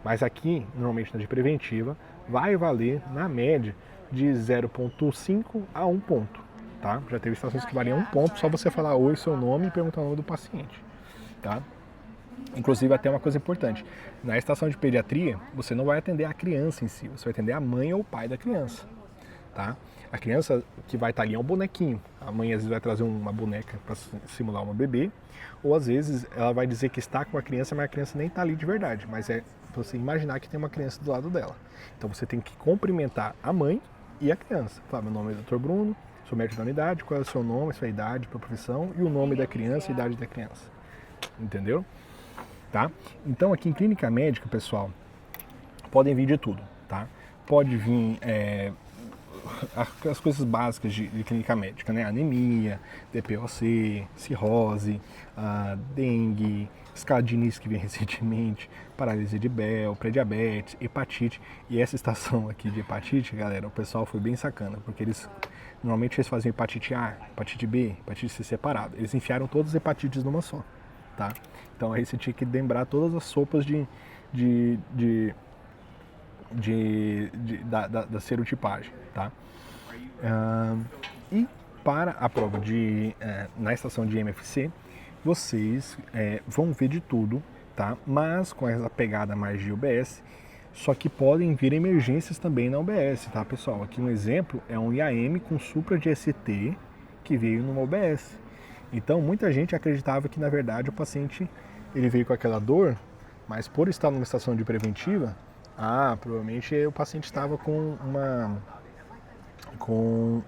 Mas aqui, normalmente na de preventiva, vai valer, na média, de 0,5 a 1 ponto. Tá? Já teve estações que valiam 1 ponto, só você falar oi, seu nome e perguntar o nome do paciente. Tá? Inclusive, até uma coisa importante. Na estação de pediatria, você não vai atender a criança em si, você vai atender a mãe ou o pai da criança. Tá? A criança que vai estar ali é um bonequinho. A mãe às vezes vai trazer uma boneca para simular uma bebê, ou às vezes ela vai dizer que está com a criança, mas a criança nem está ali de verdade, mas é você imaginar que tem uma criança do lado dela. Então você tem que cumprimentar a mãe e a criança. Falar, meu nome é Dr. Bruno, sou médico da unidade, qual é o seu nome, sua idade, sua profissão e o nome da criança e a idade da criança. Entendeu? Tá? Então aqui em clínica médica, pessoal, podem vir de tudo, tá? Pode vir as coisas básicas de clínica médica, né? Anemia, DPOC, cirrose, dengue, escala de Nice que vem recentemente, paralisia de Bell, pré-diabetes, hepatite. E essa estação aqui de hepatite, galera, o pessoal foi bem sacana, porque normalmente eles faziam hepatite A, hepatite B, hepatite C separado. Eles enfiaram todas as hepatites numa só, tá? Então aí você tinha que lembrar todas as sopas da serotipagem, tá? E para a prova na estação de MFC, vocês vão ver de tudo, tá? Mas com essa pegada mais de UBS, só que podem vir emergências também na UBS, tá, pessoal? Aqui um exemplo é um IAM com supra de ST que veio numa UBS. Então muita gente acreditava que na verdade o paciente ele veio com aquela dor, mas por estar numa estação de preventiva, provavelmente o paciente estava com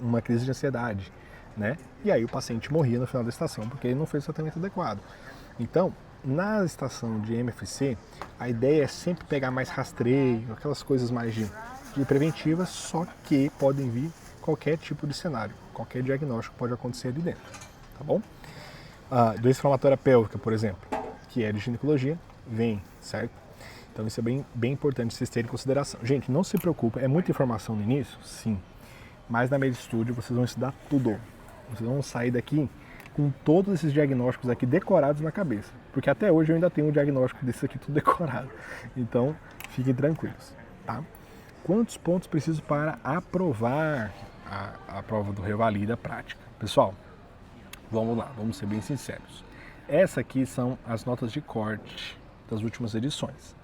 uma crise de ansiedade, né? E aí o paciente morria no final da estação porque ele não fez o tratamento adequado. Então, na estação de MFC, a ideia é sempre pegar mais rastreio, aquelas coisas mais de preventivas, só que podem vir qualquer tipo de cenário, qualquer diagnóstico pode acontecer ali dentro, tá bom? Doença inflamatória pélvica, por exemplo, que é de ginecologia, vem, certo? Então isso é bem importante vocês terem em consideração. Gente, não se preocupe, é muita informação no início? Sim. Mas na MedStudio vocês vão estudar tudo. Vocês vão sair daqui com todos esses diagnósticos aqui decorados na cabeça. Porque até hoje eu ainda tenho um diagnóstico desse aqui tudo decorado. Então, fiquem tranquilos, tá? Quantos pontos preciso para aprovar a prova do Revalida prática? Pessoal, vamos lá, vamos ser bem sinceros. Essa aqui são as notas de corte das últimas edições.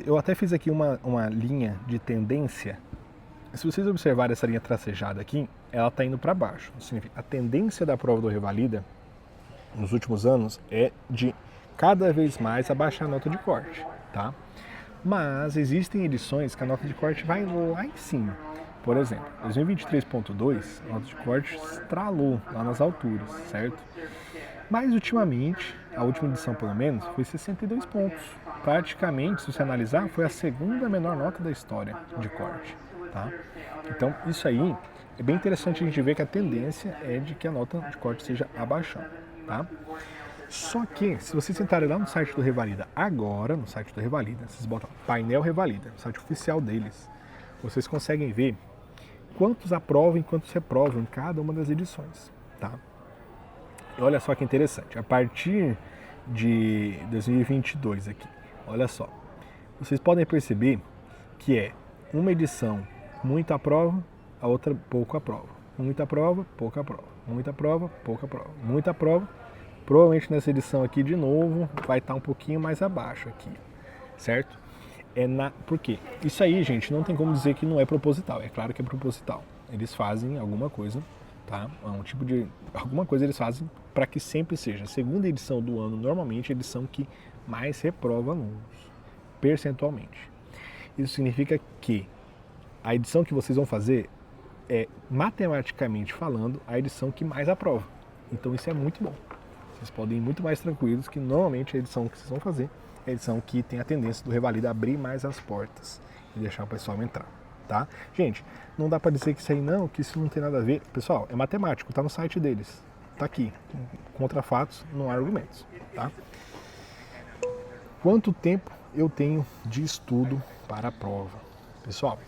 Eu até fiz aqui uma linha de tendência. Se vocês observarem essa linha tracejada aqui, ela está indo para baixo. Significa, a tendência da prova do Revalida nos últimos anos é de cada vez mais abaixar a nota de corte, tá? Mas existem edições que a nota de corte vai lá em cima. Por exemplo, 2023.2, a nota de corte estralou lá nas alturas, certo? Mas ultimamente, a última edição pelo menos, foi 62 pontos. Praticamente, se você analisar, foi a segunda menor nota da história de corte, tá? Então, isso aí é bem interessante a gente ver que a tendência é de que a nota de corte seja abaixando, tá? Só que, se vocês entrarem lá no site do Revalida agora, no site do Revalida, vocês botam painel Revalida, no site oficial deles, vocês conseguem ver quantos aprovam e quantos reprovam em cada uma das edições, tá? Olha só que interessante, a partir de 2022 aqui, olha só, vocês podem perceber que é uma edição muita prova, a outra pouco aprova, muita prova, pouca aprova, muita prova, pouca aprova, muita prova. Provavelmente nessa edição aqui de novo vai estar um pouquinho mais abaixo aqui, certo? Por quê? Isso aí, gente, não tem como dizer que não é proposital, é claro que é proposital. Eles fazem alguma coisa, tá? Alguma coisa eles fazem para que sempre seja. A segunda edição do ano, normalmente, é a edição que mais reprova alunos, percentualmente. Isso significa que a edição que vocês vão fazer é, matematicamente falando, a edição que mais aprova. Então isso é muito bom. Vocês podem ir muito mais tranquilos que normalmente a edição que vocês vão fazer é a edição que tem a tendência do Revalida abrir mais as portas e deixar o pessoal entrar, tá? Gente, não dá para dizer que isso aí não, que isso não tem nada a ver. Pessoal, é matemático, tá no site deles. Tá aqui. Contra fatos, não há argumentos, tá? Quanto tempo eu tenho de estudo para a prova? Pessoal,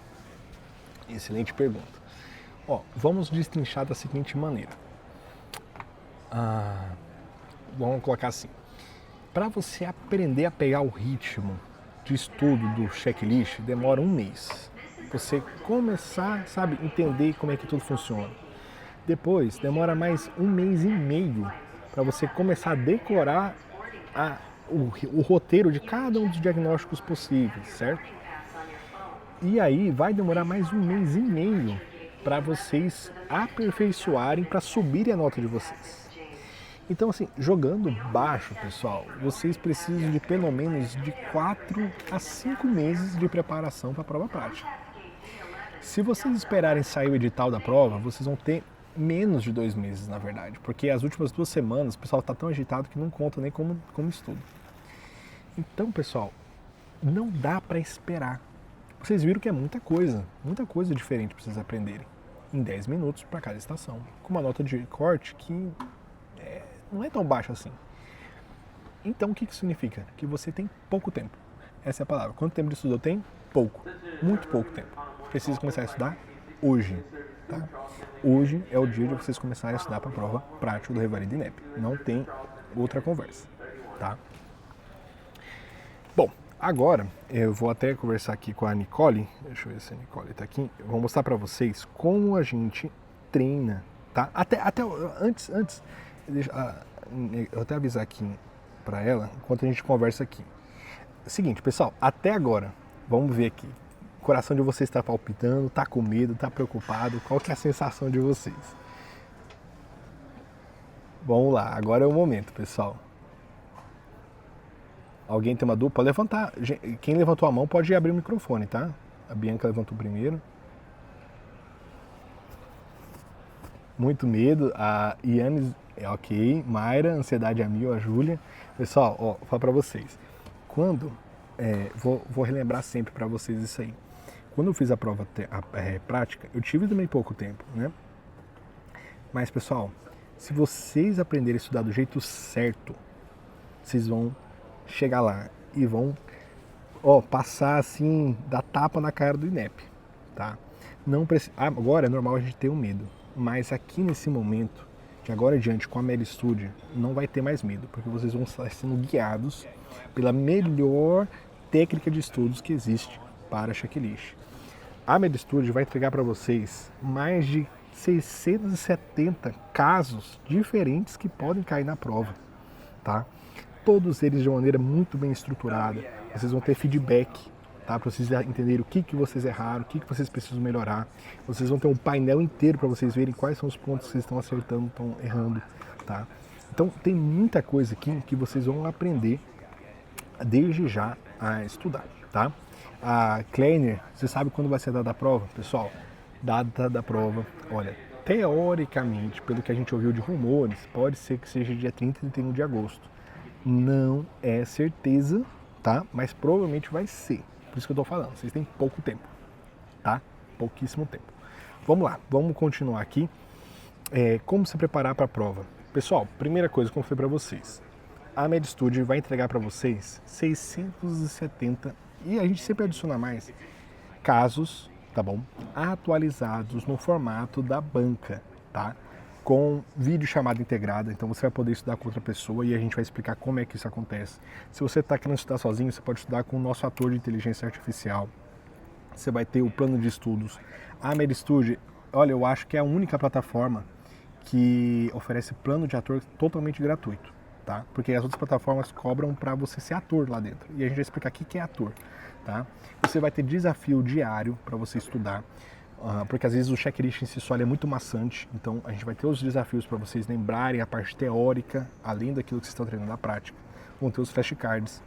Excelente pergunta. Ó, vamos destrinchar da seguinte maneira. Vamos colocar assim. Para você aprender a pegar o ritmo de estudo do checklist, demora 1 mês. Você começar, sabe, entender como é que tudo funciona. Depois, demora mais 1 mês e meio para você começar a decorar o roteiro de cada um dos diagnósticos possíveis, certo? E aí vai demorar mais 1 mês e meio para vocês aperfeiçoarem, para subirem a nota de vocês. Então, assim, jogando baixo, pessoal, vocês precisam de pelo menos de 4 a 5 meses de preparação para a prova prática. Se vocês esperarem sair o edital da prova, vocês vão ter menos de 2 meses, na verdade, porque as últimas 2 semanas o pessoal está tão agitado que não conta nem como estudo. Então, pessoal, não dá para esperar. Vocês viram que é muita coisa diferente para vocês aprenderem em 10 minutos para cada estação, com uma nota de corte que não é tão baixa assim. Então, o que isso significa? Que você tem pouco tempo. Essa é a palavra. Quanto tempo de estudo eu tenho? Pouco. Muito pouco tempo. Precisa começar a estudar hoje. Tá? Hoje é o dia de vocês começarem a estudar para a prova prática do Revalida INEP. Não tem outra conversa. Tá? Bom, agora eu vou até conversar aqui com a Nicole. Deixa eu ver se a Nicole está aqui. Eu vou mostrar para vocês como a gente treina. Tá? Até antes eu vou até avisar aqui para ela enquanto a gente conversa aqui. Seguinte, pessoal, até agora, vamos ver aqui. O coração de vocês está palpitando, está com medo, está preocupado? Qual que é a sensação de vocês? Vamos lá, agora é o momento, pessoal. Alguém tem uma dúvida? Pode levantar. Quem levantou a mão pode abrir o microfone, tá? A Bianca levantou primeiro. Muito medo. A Iane, ok. Mayra, ansiedade a mil. A Júlia. Pessoal, ó, vou falar pra vocês. Vou relembrar sempre pra vocês isso aí. Quando eu fiz a prova prática, eu tive também pouco tempo, né? Mas, pessoal, se vocês aprenderem a estudar do jeito certo, vocês vão chegar lá e vão passar assim, dar tapa na cara do INEP, tá? Não precisa. Agora é normal a gente ter um medo, mas aqui nesse momento, de agora em diante, com a MedStudy, não vai ter mais medo, porque vocês vão estar sendo guiados pela melhor técnica de estudos que existe para a checklist. A MedStudy vai entregar para vocês mais de 670 casos diferentes que podem cair na prova, tá? Todos eles de uma maneira muito bem estruturada. Vocês vão ter feedback, tá? Para vocês entenderem o que vocês erraram, o que vocês precisam melhorar. Vocês vão ter um painel inteiro para vocês verem quais são os pontos que vocês estão acertando, estão errando, tá? Então tem muita coisa aqui que vocês vão aprender desde já a estudar, tá? A Kleiner, você sabe quando vai ser dada a prova? Pessoal, data da prova, olha, teoricamente, pelo que a gente ouviu de rumores, pode ser que seja dia 30 e 31 de agosto. Não é certeza, tá? Mas provavelmente vai ser. Por isso que eu tô falando, vocês têm pouco tempo, tá? Pouquíssimo tempo. Vamos lá, vamos continuar aqui. Como se preparar para a prova? Pessoal, primeira coisa, como foi para vocês. A MedStudy vai entregar para vocês 670, e a gente sempre adiciona mais, casos, tá bom? Atualizados no formato da banca, tá? Com vídeo chamada integrada, então você vai poder estudar com outra pessoa e a gente vai explicar como é que isso acontece. Se você está querendo estudar sozinho, você pode estudar com o nosso ator de inteligência artificial. Você vai ter o plano de estudos. A MedStudy, olha, eu acho que é a única plataforma que oferece plano de ator totalmente gratuito, tá? Porque as outras plataformas cobram para você ser ator lá dentro. E a gente vai explicar o que é ator, tá? Você vai ter desafio diário para você estudar. Porque às vezes o checklist em si só é muito maçante, então a gente vai ter os desafios para vocês lembrarem a parte teórica, além daquilo que vocês estão treinando na prática. Vão ter os flashcards.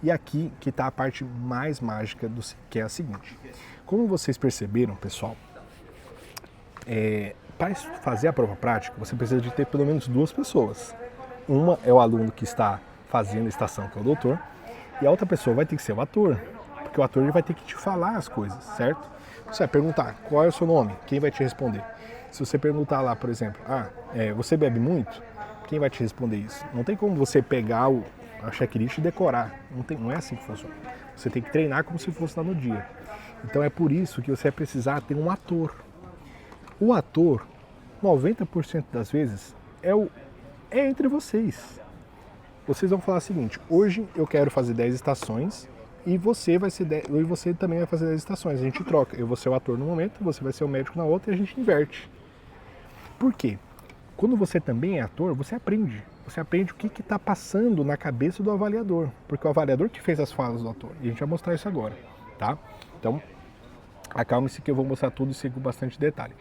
E aqui que está a parte mais mágica, que é a seguinte. Como vocês perceberam, pessoal, para fazer a prova prática, você precisa de ter pelo menos 2 pessoas. Uma é o aluno que está fazendo a estação, que é o doutor, e a outra pessoa vai ter que ser o ator, porque o ator ele vai ter que te falar as coisas, certo? Você vai perguntar, qual é o seu nome? Quem vai te responder? Se você perguntar lá, por exemplo, você bebe muito? Quem vai te responder isso? Não tem como você pegar a checklist e decorar. Não é assim que funciona. Você tem que treinar como se fosse lá no dia. Então é por isso que você vai precisar ter um ator. O ator, 90% das vezes, é entre vocês. Vocês vão falar o seguinte: hoje eu quero fazer 10 estações e você e você também vai fazer 10 estações. A gente troca. Eu vou ser o ator no momento, você vai ser o médico na outra e a gente inverte. Por quê? Quando você também é ator, você aprende. Você aprende o que está passando na cabeça do avaliador. Porque é o avaliador que fez as falas do ator. E a gente vai mostrar isso agora, tá? Então, acalme-se que eu vou mostrar tudo isso com bastante detalhe.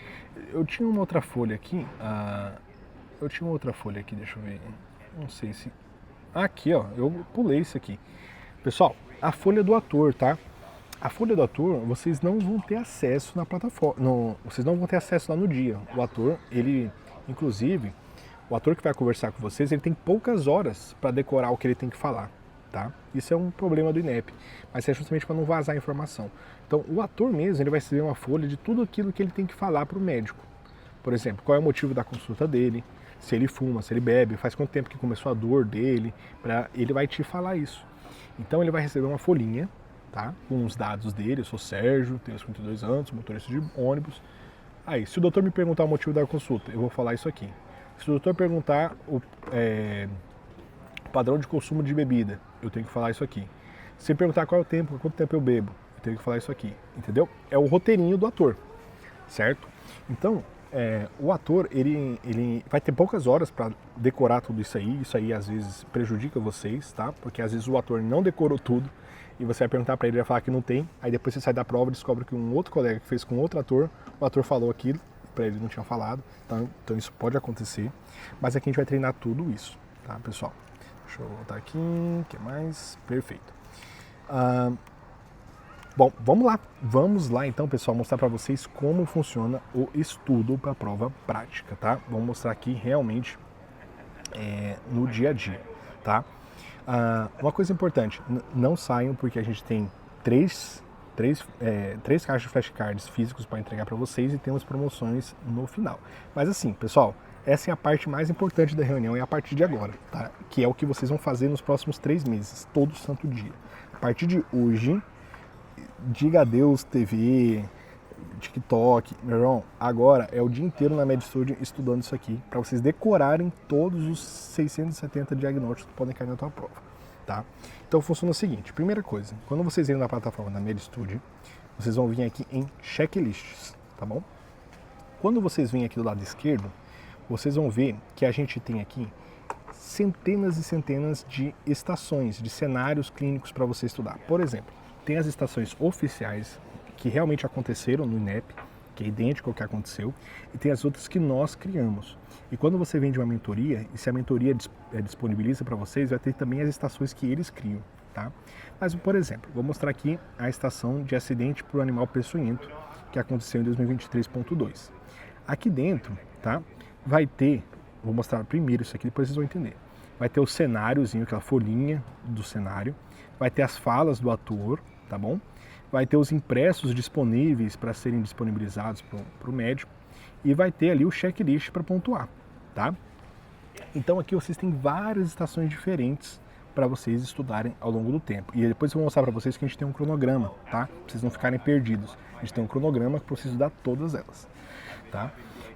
Eu tinha uma outra folha aqui. Deixa eu ver. Não sei se... Aqui, ó, eu pulei isso aqui. Pessoal, a folha do ator, tá? A folha do ator, vocês não vão ter acesso na plataforma. Vocês não vão ter acesso lá no dia. O ator, inclusive, o ator que vai conversar com vocês, ele tem poucas horas para decorar o que ele tem que falar, tá? Isso é um problema do INEP, mas é justamente para não vazar a informação. Então, o ator mesmo, ele vai receber uma folha de tudo aquilo que ele tem que falar para o médico. Por exemplo, qual é o motivo da consulta dele, se ele fuma, se ele bebe, faz quanto tempo que começou a dor dele, ele vai te falar isso. Então, ele vai receber uma folhinha, tá? Com os dados dele: eu sou Sérgio, tenho 52 anos, motorista de ônibus. Aí, se o doutor me perguntar o motivo da consulta, eu vou falar isso aqui. Se o doutor perguntar o padrão de consumo de bebida, eu tenho que falar isso aqui. Se ele perguntar qual é o tempo, quanto tempo eu bebo, eu tenho que falar isso aqui, entendeu? É o roteirinho do ator, certo? Então, o ator, ele vai ter poucas horas para decorar tudo isso aí às vezes prejudica vocês, tá? Porque às vezes o ator não decorou tudo e você vai perguntar para ele, ele vai falar que não tem, aí depois você sai da prova e descobre que um outro colega que fez com outro ator, o ator falou aquilo, para ele não tinha falado, então isso pode acontecer, mas aqui a gente vai treinar tudo isso, tá, pessoal? Deixa eu voltar aqui, o que mais? Perfeito. Bom, vamos lá então, pessoal, mostrar para vocês como funciona o estudo para a prova prática, tá? Vamos mostrar aqui realmente no dia a dia, tá? Uma coisa importante, não saiam porque a gente tem três caixas de flashcards físicos para entregar para vocês e temos promoções no final. Mas assim, pessoal, essa é a parte mais importante da reunião, é a partir de agora, tá? Que é o que vocês vão fazer nos próximos 3 meses, todo santo dia. A partir de hoje, diga adeus TV, TikTok, meu irmão, agora é o dia inteiro na MedStudio estudando isso aqui, para vocês decorarem todos os 670 diagnósticos que podem cair na tua prova, tá? Então funciona o seguinte: primeira coisa, quando vocês irem na plataforma da MedStudio, vocês vão vir aqui em checklists, tá bom? Quando vocês virem aqui do lado esquerdo, vocês vão ver que a gente tem aqui centenas e centenas de estações, de cenários clínicos para você estudar. Por exemplo, tem as estações oficiais que realmente aconteceram no INEP, que é idêntico ao que aconteceu, e tem as outras que nós criamos. E quando você vende uma mentoria, e se a mentoria disponibiliza para vocês, vai ter também as estações que eles criam, tá? Mas, por exemplo, vou mostrar aqui a estação de acidente por animal peçonhento, que aconteceu em 2023.2. Aqui dentro, tá? Vai ter, vou mostrar primeiro isso aqui, depois vocês vão entender. Vai ter o cenáriozinho, aquela folhinha do cenário, vai ter as falas do ator, tá bom? Vai ter os impressos disponíveis para serem disponibilizados para o médico e vai ter ali o checklist para pontuar, tá? Então aqui vocês têm várias estações diferentes para vocês estudarem ao longo do tempo. E depois eu vou mostrar para vocês que a gente tem um cronograma, tá? Para vocês não ficarem perdidos. A gente tem um cronograma para vocês estudar todas elas, tá?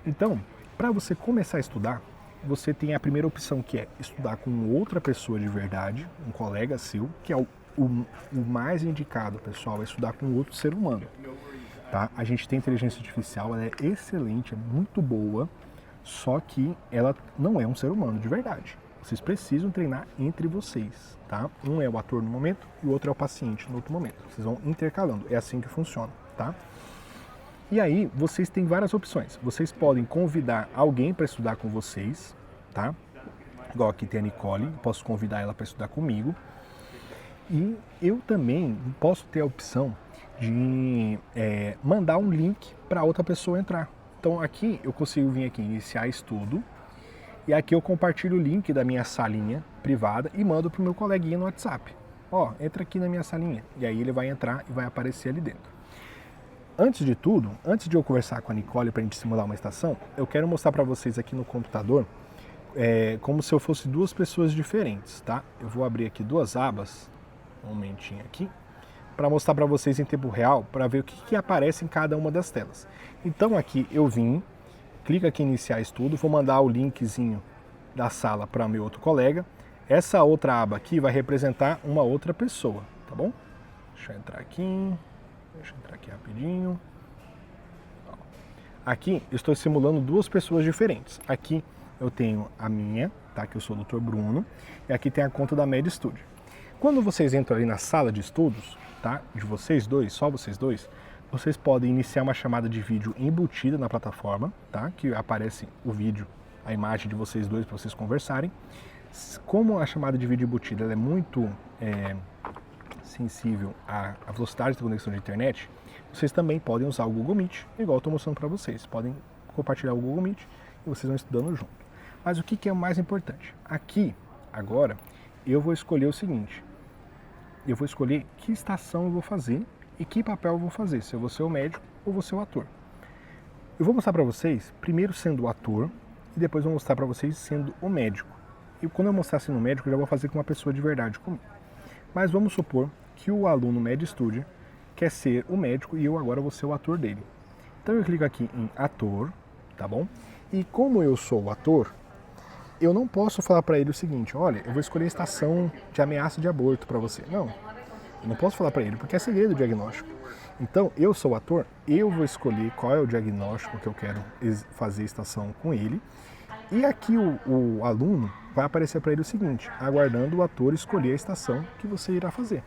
Então, para você começar a estudar, você tem a primeira opção, que é estudar com outra pessoa de verdade, um colega seu, que é o mais indicado, pessoal, é estudar com outro ser humano, tá? A gente tem inteligência artificial, ela é excelente, é muito boa, só que ela não é um ser humano de verdade. Vocês precisam treinar entre vocês, tá? Um é o ator no momento e o outro é o paciente no outro momento. Vocês vão intercalando, é assim que funciona, tá? E aí, vocês têm várias opções. Vocês podem convidar alguém para estudar com vocês, tá? Igual aqui tem a Nicole, posso convidar ela para estudar comigo. E eu também posso ter a opção de mandar um link para outra pessoa entrar. Então aqui eu consigo vir aqui iniciar estudo e aqui eu compartilho o link da minha salinha privada e mando para o meu coleguinha no WhatsApp. Ó, entra aqui na minha salinha. E aí ele vai entrar e vai aparecer ali dentro. Antes de tudo, antes de eu conversar com a Nicole para a gente simular uma estação, eu quero mostrar para vocês aqui no computador como se eu fosse duas pessoas diferentes, tá? Eu vou abrir aqui duas abas. Um momentinho aqui, para mostrar para vocês em tempo real, para ver o que aparece em cada uma das telas. Então aqui eu vim, clica aqui em iniciar estudo, vou mandar o linkzinho da sala para meu outro colega. Essa outra aba aqui vai representar uma outra pessoa, tá bom? Deixa eu entrar aqui rapidinho. Aqui eu estou simulando duas pessoas diferentes. Aqui eu tenho a minha, tá? Que eu sou o Dr. Bruno, e aqui tem a conta da MedStudio. Quando vocês entram ali na sala de estudos, tá? De vocês dois, só vocês dois, vocês podem iniciar uma chamada de vídeo embutida na plataforma, tá? Que aparece o vídeo, a imagem de vocês dois para vocês conversarem. Como a chamada de vídeo embutida ela é muito sensível à velocidade da conexão de internet, vocês também podem usar o Google Meet, igual eu estou mostrando para vocês. Podem compartilhar o Google Meet e vocês vão estudando junto. Mas o que é o mais importante? Aqui, agora, eu vou escolher o seguinte. Eu vou escolher que estação eu vou fazer e que papel eu vou fazer. Se eu vou ser o médico ou vou ser o ator. Eu vou mostrar para vocês, primeiro sendo o ator, e depois vou mostrar para vocês sendo o médico. E quando eu mostrar sendo o médico, eu já vou fazer com uma pessoa de verdade comigo. Mas vamos supor que o aluno MedStudio quer ser o médico e eu agora vou ser o ator dele. Então eu clico aqui em ator, tá bom? E como eu sou o ator, eu não posso falar para ele o seguinte, olha, eu vou escolher a estação de ameaça de aborto para você. Não, eu não posso falar para ele, porque é segredo o diagnóstico. Então, eu sou o ator, eu vou escolher qual é o diagnóstico que eu quero fazer a estação com ele. E aqui o aluno vai aparecer para ele o seguinte, aguardando o ator escolher a estação que você irá fazer.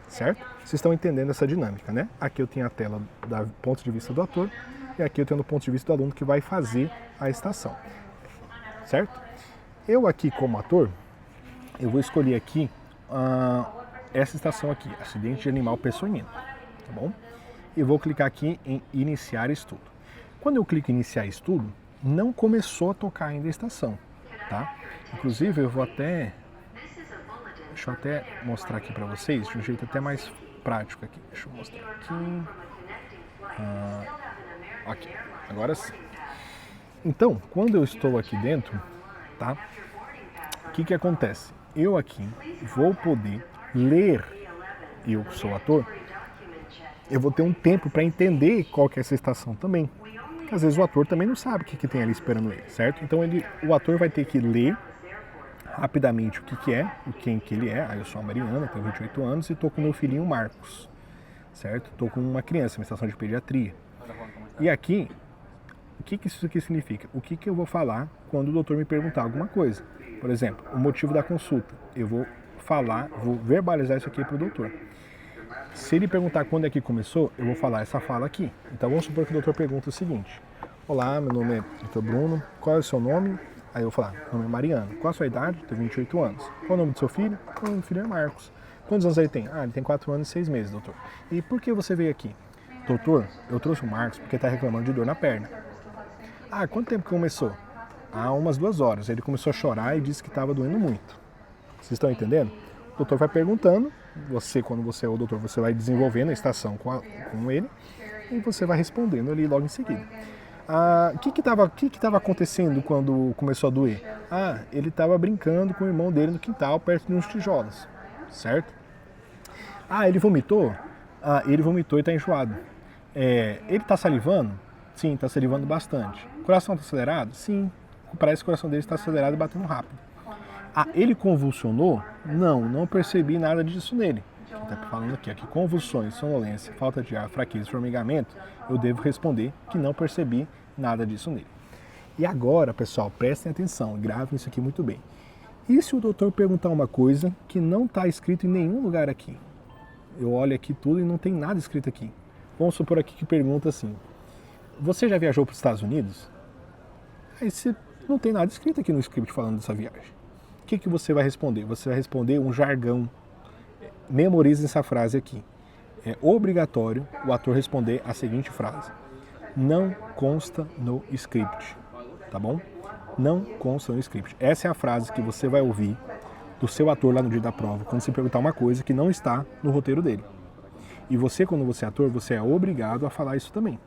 Certo? Vocês estão entendendo essa dinâmica, né? Aqui eu tenho a tela do ponto de vista do ator e aqui eu tenho do ponto de vista do aluno que vai fazer a estação. Certo? Eu aqui como ator, eu vou escolher aqui essa estação aqui, acidente de animal peçonhento, tá bom? E vou clicar aqui em iniciar estudo. Quando eu clico em iniciar estudo, não começou a tocar ainda a estação, tá? Inclusive eu vou deixa eu até mostrar aqui para vocês de um jeito até mais prático aqui. Deixa eu mostrar aqui. Aqui, agora sim. Então, quando eu estou aqui dentro, tá? O que acontece? Eu aqui vou poder ler, eu que sou ator, eu vou ter um tempo para entender qual que é essa estação também. Porque às vezes o ator também não sabe o que tem ali esperando ele, certo? Então o ator vai ter que ler rapidamente o que é, quem que ele é. Eu sou a Mariana, tenho 28 anos e estou com meu filhinho Marcos, certo? Estou com uma criança, uma estação de pediatria. E aqui, o que isso aqui significa? O que eu vou falar quando o doutor me perguntar alguma coisa? Por exemplo, o motivo da consulta. Eu vou falar, vou verbalizar isso aqui para o doutor. Se ele perguntar quando é que começou, eu vou falar essa fala aqui. Então vamos supor que o doutor pergunta o seguinte. Olá, meu nome é Dr. Bruno, qual é o seu nome? Aí eu vou falar, meu nome é Mariano. Qual a sua idade? Tenho 28 anos. Qual o nome do seu filho? O nome do filho é Marcos. Quantos anos ele tem? Ele tem 4 anos e 6 meses, doutor. E por que você veio aqui? Doutor, eu trouxe o Marcos porque está reclamando de dor na perna. Quanto tempo que começou? Umas 2 horas. Ele começou a chorar e disse que estava doendo muito. Vocês estão entendendo? O doutor vai perguntando, quando você é o doutor, você vai desenvolvendo a estação com ele e você vai respondendo ali logo em seguida. O que estava acontecendo quando começou a doer? Ele estava brincando com o irmão dele no quintal, perto de uns tijolos, certo? Ele vomitou? Ele vomitou e está enjoado. Ele está salivando? Sim, está salivando bastante. O coração está acelerado? Sim, parece que o coração dele está acelerado e batendo rápido. Ele convulsionou? Não percebi nada disso nele. Está falando aqui, que convulsões, sonolência, falta de ar, fraqueza, formigamento, eu devo responder que não percebi nada disso nele. E agora, pessoal, prestem atenção, gravem isso aqui muito bem. E se o doutor perguntar uma coisa que não está escrito em nenhum lugar aqui? Eu olho aqui tudo e não tem nada escrito aqui. Vamos supor aqui que pergunta assim, você já viajou para os Estados Unidos? Aí não tem nada escrito aqui no script falando dessa viagem. O que você vai responder? Você vai responder um jargão. Memorize essa frase aqui. É obrigatório o ator responder a seguinte frase. Não consta no script. Tá bom? Não consta no script. Essa é a frase que você vai ouvir do seu ator lá no dia da prova, quando você perguntar uma coisa que não está no roteiro dele. E você, quando você é ator, você é obrigado a falar isso também.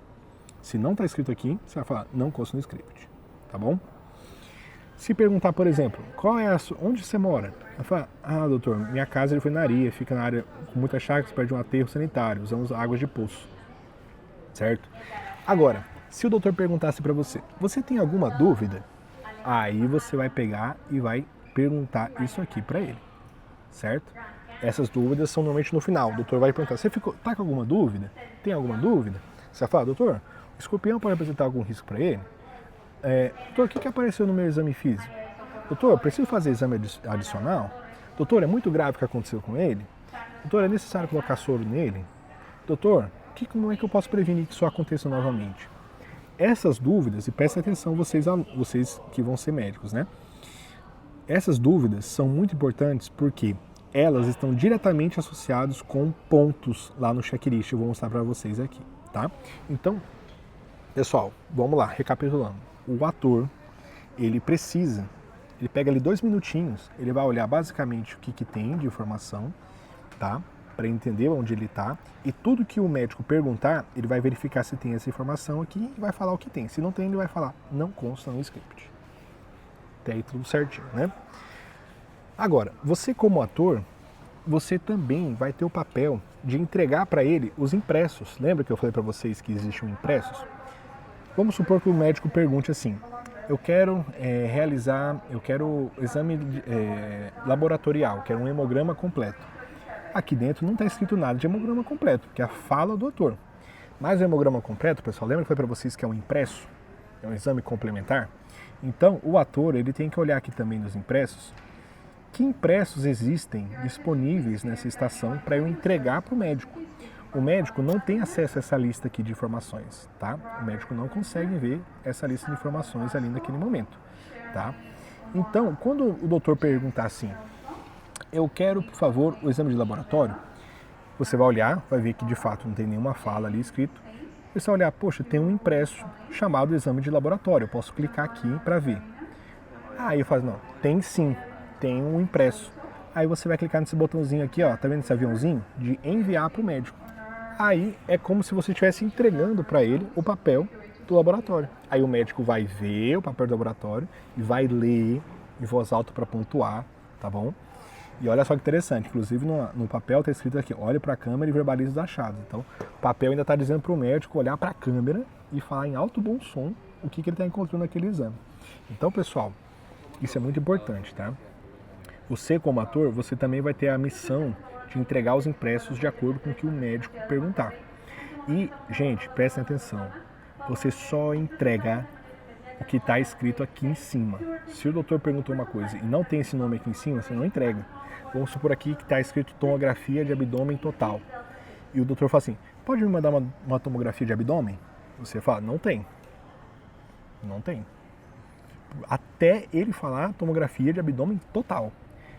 Se não está escrito aqui, você vai falar, não consta no script. Tá bom? Se perguntar, por exemplo, onde você mora? Ela fala, doutor, minha casa ele foi na areia, fica na área com muitas chácaras, perto de um aterro sanitário, usamos águas de poço, certo? Agora, se o doutor perguntasse para você, você tem alguma dúvida? Aí você vai pegar e vai perguntar isso aqui para ele, certo? Essas dúvidas são normalmente no final. O doutor vai perguntar, tá com alguma dúvida? Tem alguma dúvida? Você vai falar, doutor, o escorpião pode apresentar algum risco para ele? Doutor, o que apareceu no meu exame físico? Doutor, preciso fazer exame adicional? Doutor, é muito grave o que aconteceu com ele? Doutor, é necessário colocar soro nele? Doutor, como é que eu posso prevenir que isso aconteça novamente? Essas dúvidas, e prestem atenção vocês que vão ser médicos, né? Essas dúvidas são muito importantes porque elas estão diretamente associadas com pontos lá no checklist. Eu vou mostrar para vocês aqui, tá? Então, pessoal, vamos lá, recapitulando. O ator, ele pega ali 2 minutinhos, ele vai olhar basicamente o que tem de informação, tá? Para entender onde ele está, e tudo que o médico perguntar, ele vai verificar se tem essa informação aqui e vai falar o que tem. Se não tem, ele vai falar, não consta no script. Até aí tudo certinho, né? Agora, você como ator, você também vai ter o papel de entregar para ele os impressos. Lembra que eu falei para vocês que existem impressos? Vamos supor que o médico pergunte assim, eu quero exame laboratorial, quero um hemograma completo. Aqui dentro não está escrito nada de hemograma completo, que é a fala do ator. Mas o hemograma completo, pessoal, lembra que foi para vocês que é um impresso? É um exame complementar? Então, o ator ele tem que olhar aqui também nos impressos, que impressos existem disponíveis nessa estação para eu entregar para o médico. O médico não tem acesso a essa lista aqui de informações, tá? O médico não consegue ver essa lista de informações ali naquele momento, tá? Então, quando o doutor perguntar assim, eu quero, por favor, o exame de laboratório, você vai olhar, vai ver que de fato não tem nenhuma fala ali escrito. Você vai olhar, poxa, tem um impresso chamado exame de laboratório, eu posso clicar aqui para ver. Aí eu falo, não, tem sim, tem um impresso. Aí você vai clicar nesse botãozinho aqui, ó, tá vendo esse aviãozinho? De enviar para o médico. Aí é como se você estivesse entregando para ele o papel do laboratório. Aí o médico vai ver o papel do laboratório e vai ler em voz alta para pontuar, tá bom? E olha só que interessante, inclusive no papel está escrito aqui, olhe para a câmera e verbalize os achados. Então, o papel ainda está dizendo para o médico olhar para a câmera e falar em alto bom som o que ele está encontrando naquele exame. Então, pessoal, isso é muito importante, tá? Você, como ator, você também vai ter a missão de entregar os impressos de acordo com o que o médico perguntar. E, gente, prestem atenção, você só entrega o que está escrito aqui em cima. Se o doutor perguntou uma coisa e não tem esse nome aqui em cima, você não entrega. Vamos supor aqui que está escrito tomografia de abdômen total. E o doutor fala assim, pode me mandar uma tomografia de abdômen? Você fala, não tem. Não tem. Até ele falar tomografia de abdômen total.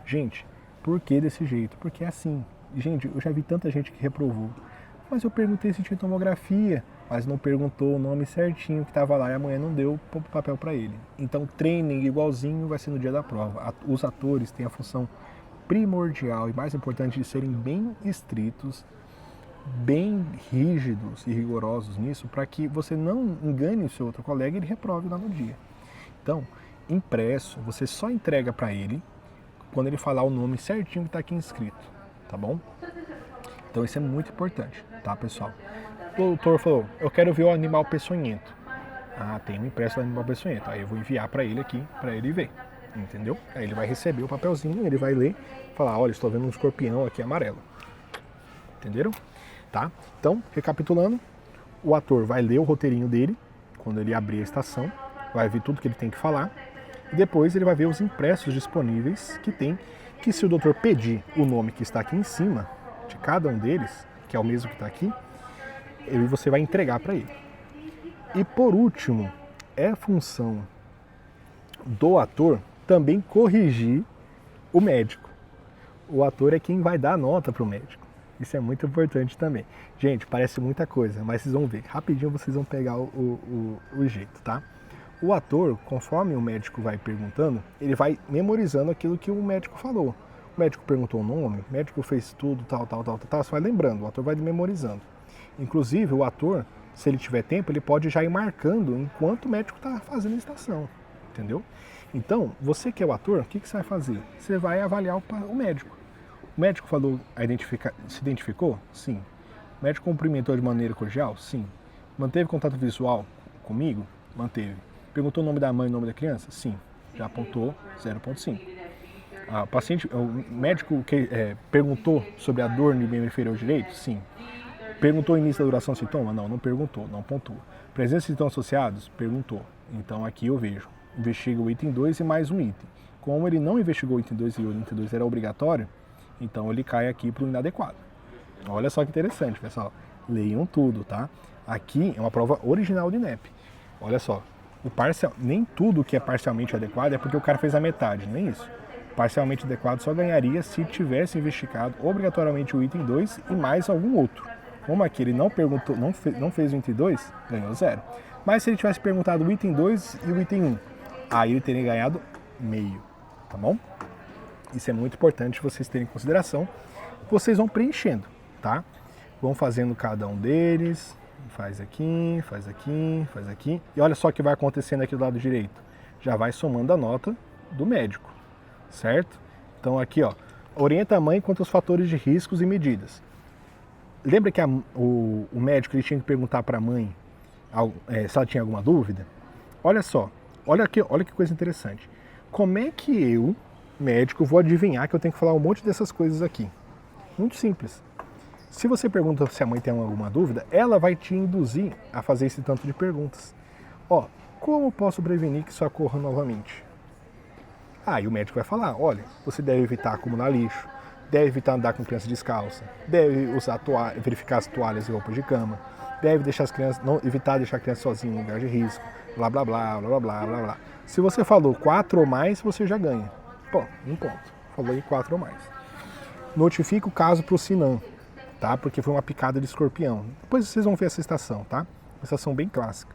Gente, por que desse jeito? Porque é assim. Gente, eu já vi tanta gente que reprovou. Mas eu perguntei se tinha tomografia, mas não perguntou o nome certinho que estava lá e a mulher não deu o papel para ele. Então, training igualzinho vai ser no dia da prova. Os atores têm a função primordial e mais importante de serem bem estritos, bem rígidos e rigorosos nisso, para que você não engane o seu outro colega e ele reprove lá no dia. Então, impresso, você só entrega para ele quando ele falar o nome certinho que está aqui inscrito, tá bom? Então isso é muito importante, tá, pessoal? O doutor falou, eu quero ver o animal peçonhento. Ah, tem um impresso do animal peçonhento. Aí eu vou enviar para ele aqui, para ele ver, entendeu? Aí ele vai receber o papelzinho, ele vai ler, falar, olha, estou vendo um escorpião aqui amarelo. Entenderam? Tá? Então, recapitulando, o ator vai ler o roteirinho dele, quando ele abrir a estação, vai ver tudo que ele tem que falar, e depois ele vai ver os impressos disponíveis que tem, que se o doutor pedir o nome que está aqui em cima, de cada um deles, que é o mesmo que está aqui, você vai entregar para ele. E por último, é função do ator também corrigir o médico. O ator é quem vai dar a nota para o médico. Isso é muito importante também. Gente, parece muita coisa, mas vocês vão ver. Rapidinho vocês vão pegar o jeito, tá? O ator, conforme o médico vai perguntando, ele vai memorizando aquilo que o médico falou. O médico perguntou o nome, o médico fez tudo, tal, você vai lembrando, o ator vai memorizando. Inclusive, o ator, se ele tiver tempo, ele pode já ir marcando enquanto o médico está fazendo a estação, entendeu? Então, você que é o ator, o que você vai fazer? Você vai avaliar o médico. O médico falou, se identificou? Sim. O médico cumprimentou de maneira cordial? Sim. Manteve contato visual comigo? Manteve. Perguntou o nome da mãe e o nome da criança? Sim. Já apontou 0,5. O médico perguntou sobre a dor no membro inferior direito? Sim. Perguntou o início da duração do sintoma? Não perguntou, não pontua. Presença de sintomas associados? Perguntou. Então aqui eu vejo. Investiga o item 2 e mais um item. Como ele não investigou o item 2 e o item 2 era obrigatório, então ele cai aqui para o inadequado. Olha só que interessante, pessoal. Leiam tudo, tá? Aqui é uma prova original de INEP. Olha só. Nem tudo que é parcialmente adequado é porque o cara fez a metade, não é isso? Parcialmente adequado só ganharia se tivesse investigado obrigatoriamente o item 2 e mais algum outro. Como aqui ele não fez o item 2, ganhou 0. Mas se ele tivesse perguntado o item 2 e o item 1, aí ele teria ganhado meio, tá bom? Isso é muito importante vocês terem em consideração. Vocês vão preenchendo, tá? Vão fazendo cada um deles, faz aqui, faz aqui, faz aqui. E olha só o que vai acontecendo aqui do lado direito. Já vai somando a nota do médico, certo? Então aqui, ó, orienta a mãe quanto aos fatores de riscos e medidas. Lembra que o médico ele tinha que perguntar para a mãe se ela tinha alguma dúvida? Olha só, olha que coisa interessante. Como é que eu, médico, vou adivinhar que eu tenho que falar um monte dessas coisas aqui? Muito simples. Se você pergunta se a mãe tem alguma dúvida, ela vai te induzir a fazer esse tanto de perguntas. Ó, como posso prevenir que isso ocorra novamente? E o médico vai falar, olha, você deve evitar acumular lixo, deve evitar andar com criança descalça, deve verificar as toalhas e roupas de cama, deve deixar evitar deixar a criança sozinha em lugar de risco, blá blá blá, blá blá blá, blá blá. Se você falou 4 ou mais, você já ganha. Pô, um ponto. Falou aí 4 ou mais. Notifica o caso para o Sinan, tá? Porque foi uma picada de escorpião. Depois vocês vão ver essa estação, tá? Uma estação bem clássica.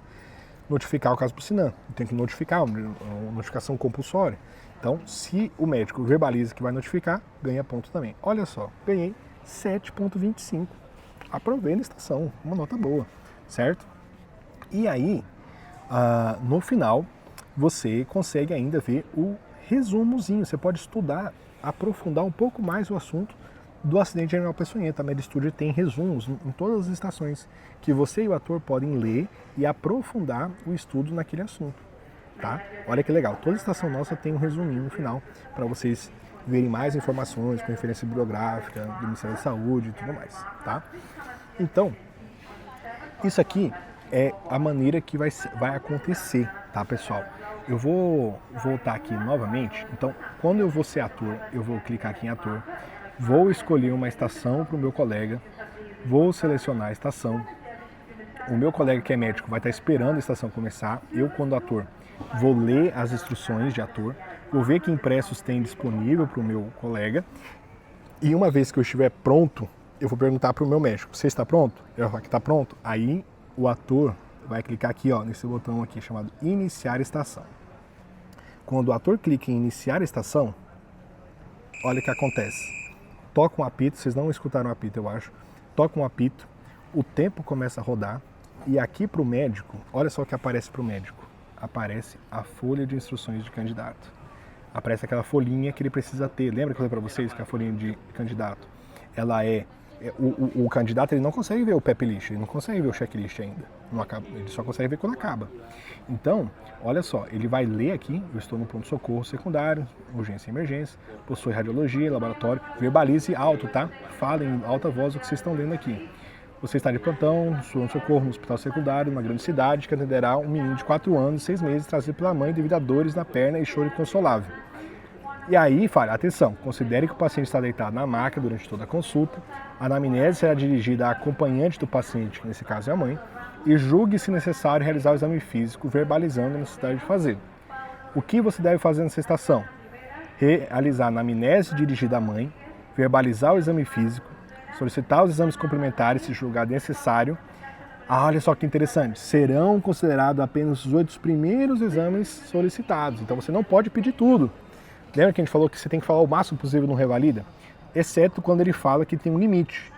Notificar o caso para o Sinan. Tem que notificar, uma notificação compulsória. Então, se o médico verbaliza que vai notificar, ganha ponto também. Olha só, ganhei 7,25. Aprovei na estação, uma nota boa, certo? E aí, no final, você consegue ainda ver o resumozinho. Você pode estudar, aprofundar um pouco mais o assunto do acidente de animal peçonhento. A MedStudio tem resumos em todas as estações que você e o ator podem ler e aprofundar o estudo naquele assunto, tá? Olha que legal, toda estação nossa tem um resuminho no final para vocês verem mais informações com referência bibliográfica do Ministério da Saúde e tudo mais, tá? Então, isso aqui é a maneira que vai acontecer, tá, pessoal? Eu vou voltar aqui novamente. Então, quando eu vou ser ator, eu vou clicar aqui em ator, vou escolher uma estação para o meu colega, vou selecionar a estação. O meu colega que é médico vai estar esperando a estação começar. Eu, quando ator, vou ler as instruções de ator, vou ver que impressos tem disponível para o meu colega. E uma vez que eu estiver pronto, eu vou perguntar para o meu médico, você está pronto? Ele vai falar que está pronto. Aí o ator vai clicar aqui, ó, nesse botão aqui chamado iniciar estação. Quando o ator clica em iniciar estação, olha o que acontece. Toca um apito, vocês não escutaram o apito, eu acho. Toca um apito, o tempo começa a rodar e aqui para o médico, olha só o que aparece para o médico. Aparece a folha de instruções de candidato. Aparece aquela folhinha que ele precisa ter. Lembra que eu falei para vocês que a folhinha de candidato, ela o candidato ele não consegue ver o PEP-list, ele não consegue ver o checklist ainda. Ele só consegue ver quando acaba. Então, olha só, ele vai ler aqui, eu estou no pronto-socorro secundário, urgência e emergência, possui radiologia, laboratório, verbalize alto, tá? Falem em alta voz o que vocês estão lendo aqui. Você está de plantão, no pronto-socorro, no hospital secundário, numa grande cidade, que atenderá um menino de 4 anos e 6 meses, trazido pela mãe devido a dores na perna e choro inconsolável. E aí, fala, atenção, considere que o paciente está deitado na maca durante toda a consulta, a anamnese será dirigida à acompanhante do paciente, que nesse caso é a mãe, e julgue se necessário realizar o exame físico, verbalizando a necessidade de fazer. O que você deve fazer nessa estação? Realizar a anamnese dirigida à mãe, verbalizar o exame físico, solicitar os exames complementares se julgar necessário. Olha só que interessante, serão considerados apenas os 8 primeiros exames solicitados, então você não pode pedir tudo. Lembra que a gente falou que você tem que falar o máximo possível no revalida? Exceto quando ele fala que tem um limite.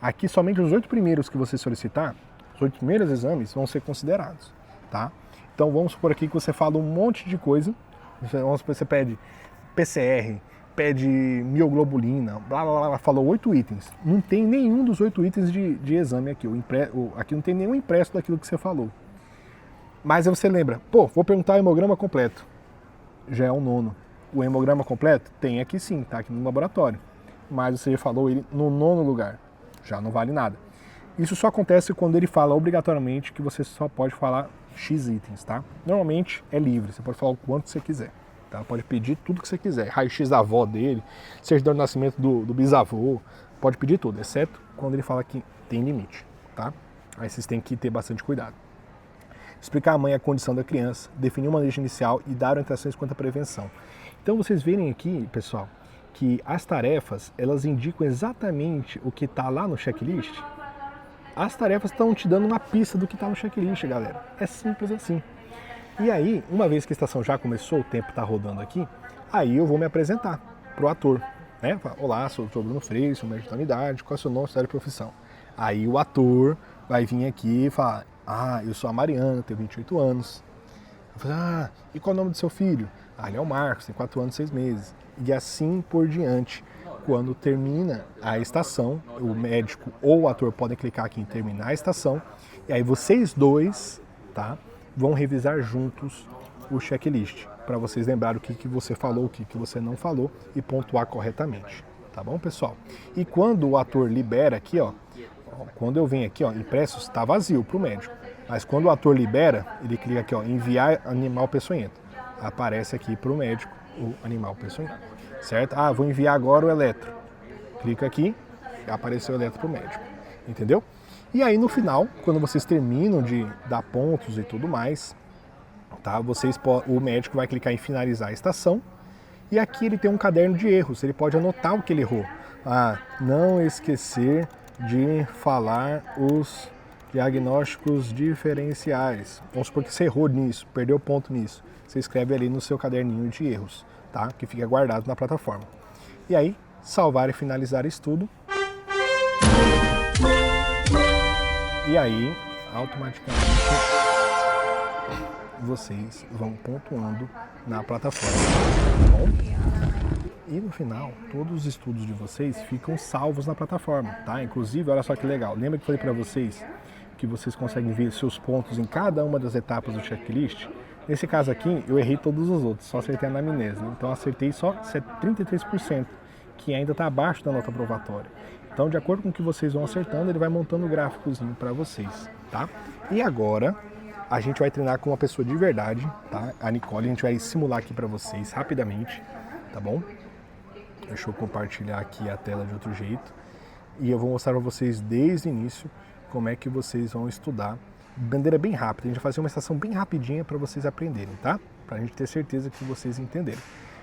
Aqui, somente os 8 primeiros que você solicitar, os 8 primeiros exames vão ser considerados, tá? Então, vamos supor aqui que você fala um monte de coisa, Você pede PCR, pede mioglobulina, blá blá blá, falou 8 itens. Não tem nenhum dos 8 itens de exame aqui. Aqui não tem nenhum impresso daquilo que você falou. Mas aí você lembra, pô, vou perguntar o hemograma completo. Já é o 9º. O hemograma completo tem aqui sim, tá aqui no laboratório. Mas você falou ele no 9º lugar. Já não vale nada. Isso só acontece quando ele fala obrigatoriamente que você só pode falar X itens, tá? Normalmente é livre, você pode falar o quanto você quiser, tá? Pode pedir tudo que você quiser, raio-x da avó dele, certidão de nascimento do bisavô, pode pedir tudo, exceto quando ele fala que tem limite, tá? Aí vocês têm que ter bastante cuidado. Explicar à mãe a condição da criança, definir o manejo inicial e dar orientações quanto à prevenção. Então vocês verem aqui, pessoal, que as tarefas, elas indicam exatamente o que está lá no checklist. As tarefas estão te dando uma pista do que está no checklist, galera. É simples assim. E aí, uma vez que a estação já começou, o tempo está rodando aqui, aí eu vou me apresentar para o ator. Né? Olá, sou o Dr. Bruno Freire, sou médico da unidade, qual é o seu nome, cidade e profissão? Aí o ator vai vir aqui e falar, eu sou a Mariana, tenho 28 anos. Eu falo, e qual é o nome do seu filho? Ele é o Marcos, tem 4 anos e 6 meses. E assim por diante. Quando termina a estação, o médico ou o ator podem clicar aqui em terminar a estação, e aí vocês dois, tá, vão revisar juntos o checklist, para vocês lembrarem o que você falou, o que você não falou e pontuar corretamente, tá bom, pessoal? E quando o ator libera aqui, quando eu venho aqui, impressos, está vazio para o médico, mas quando o ator libera, ele clica aqui, enviar animal peçonhento, aparece aqui para o médico o animal peçonhento. Certo? Vou enviar agora o eletro. Clica aqui, apareceu o eletro para o médico. Entendeu? E aí no final, quando vocês terminam de dar pontos e tudo mais, tá? O médico vai clicar em finalizar a estação. E aqui ele tem um caderno de erros. Ele pode anotar o que ele errou. Não esquecer de falar os diagnósticos diferenciais. Vamos supor que você errou nisso, perdeu ponto nisso. Você escreve ali no seu caderninho de erros. Tá? Que fica guardado na plataforma. E aí, salvar e finalizar isso tudo. E aí, automaticamente, vocês vão pontuando na plataforma. Tá bom? E no final, todos os estudos de vocês ficam salvos na plataforma. Tá? Inclusive, olha só que legal. Lembra que eu falei para vocês que vocês conseguem ver seus pontos em cada uma das etapas do checklist? Nesse caso aqui, eu errei todos os outros, só acertei a anamnese. Então, acertei só 33%, que ainda está abaixo da nota probatória. Então, de acordo com o que vocês vão acertando, ele vai montando um gráficozinho para vocês, tá? E agora, a gente vai treinar com uma pessoa de verdade, tá? A Nicole, a gente vai simular aqui para vocês rapidamente, tá bom? Deixa eu compartilhar aqui a tela de outro jeito. E eu vou mostrar para vocês desde o início como é que vocês vão estudar. Bandeira bem rápida, a gente vai fazer uma estação bem rapidinha para vocês aprenderem, tá? Para a gente ter certeza que vocês entenderam.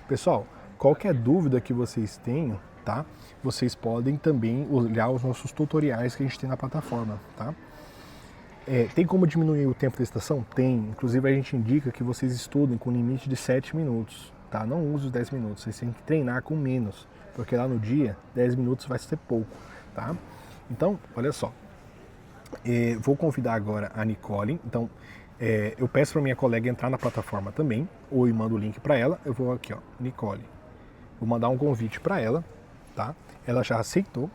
Pessoal, qualquer dúvida que vocês tenham, tá? Vocês podem também olhar os nossos tutoriais que a gente tem na plataforma, tá? Tem como diminuir o tempo da estação? Tem. Inclusive a gente indica que vocês estudem com limite de 7 minutos, tá? Não use os 10 minutos, vocês têm que treinar com menos, porque lá no dia 10 minutos vai ser pouco, tá? Então, olha só. Vou convidar agora a Nicole. Então, eu peço para minha colega entrar na plataforma também, ou eu mando o link para ela. Eu vou aqui, Nicole. Vou mandar um convite para ela, tá? Ela já aceitou,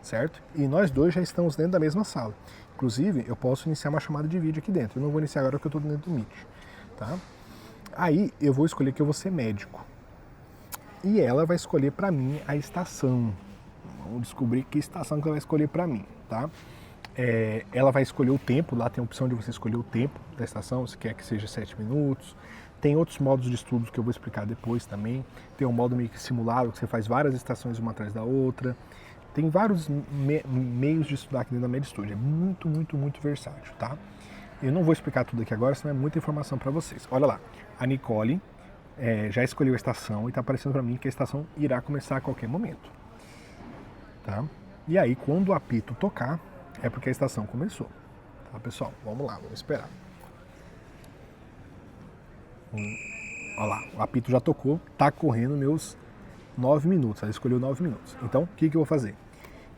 certo? E nós dois já estamos dentro da mesma sala. Inclusive, eu posso iniciar uma chamada de vídeo aqui dentro. Eu não vou iniciar agora porque eu estou dentro do Meet, tá? Aí, eu vou escolher que eu vou ser médico. E ela vai escolher para mim a estação. Vamos descobrir que estação que ela vai escolher para mim, tá? Ela vai escolher o tempo, lá tem a opção de você escolher o tempo da estação, se quer que seja 7 minutos. Tem outros modos de estudos que eu vou explicar depois também. Tem um modo meio que simulado, que você faz várias estações uma atrás da outra. Tem vários meios de estudar aqui dentro da MedStudio. É muito, muito, muito versátil, tá? Eu não vou explicar tudo aqui agora, senão é muita informação para vocês. Olha lá, a Nicole já escolheu a estação e está aparecendo para mim que a estação irá começar a qualquer momento, tá? E aí, quando o apito tocar, é porque a estação começou, tá, pessoal? Vamos lá, vamos esperar. Olha lá, o apito já tocou, tá correndo meus 9 minutos, ela escolheu 9 minutos. Então, o que eu vou fazer?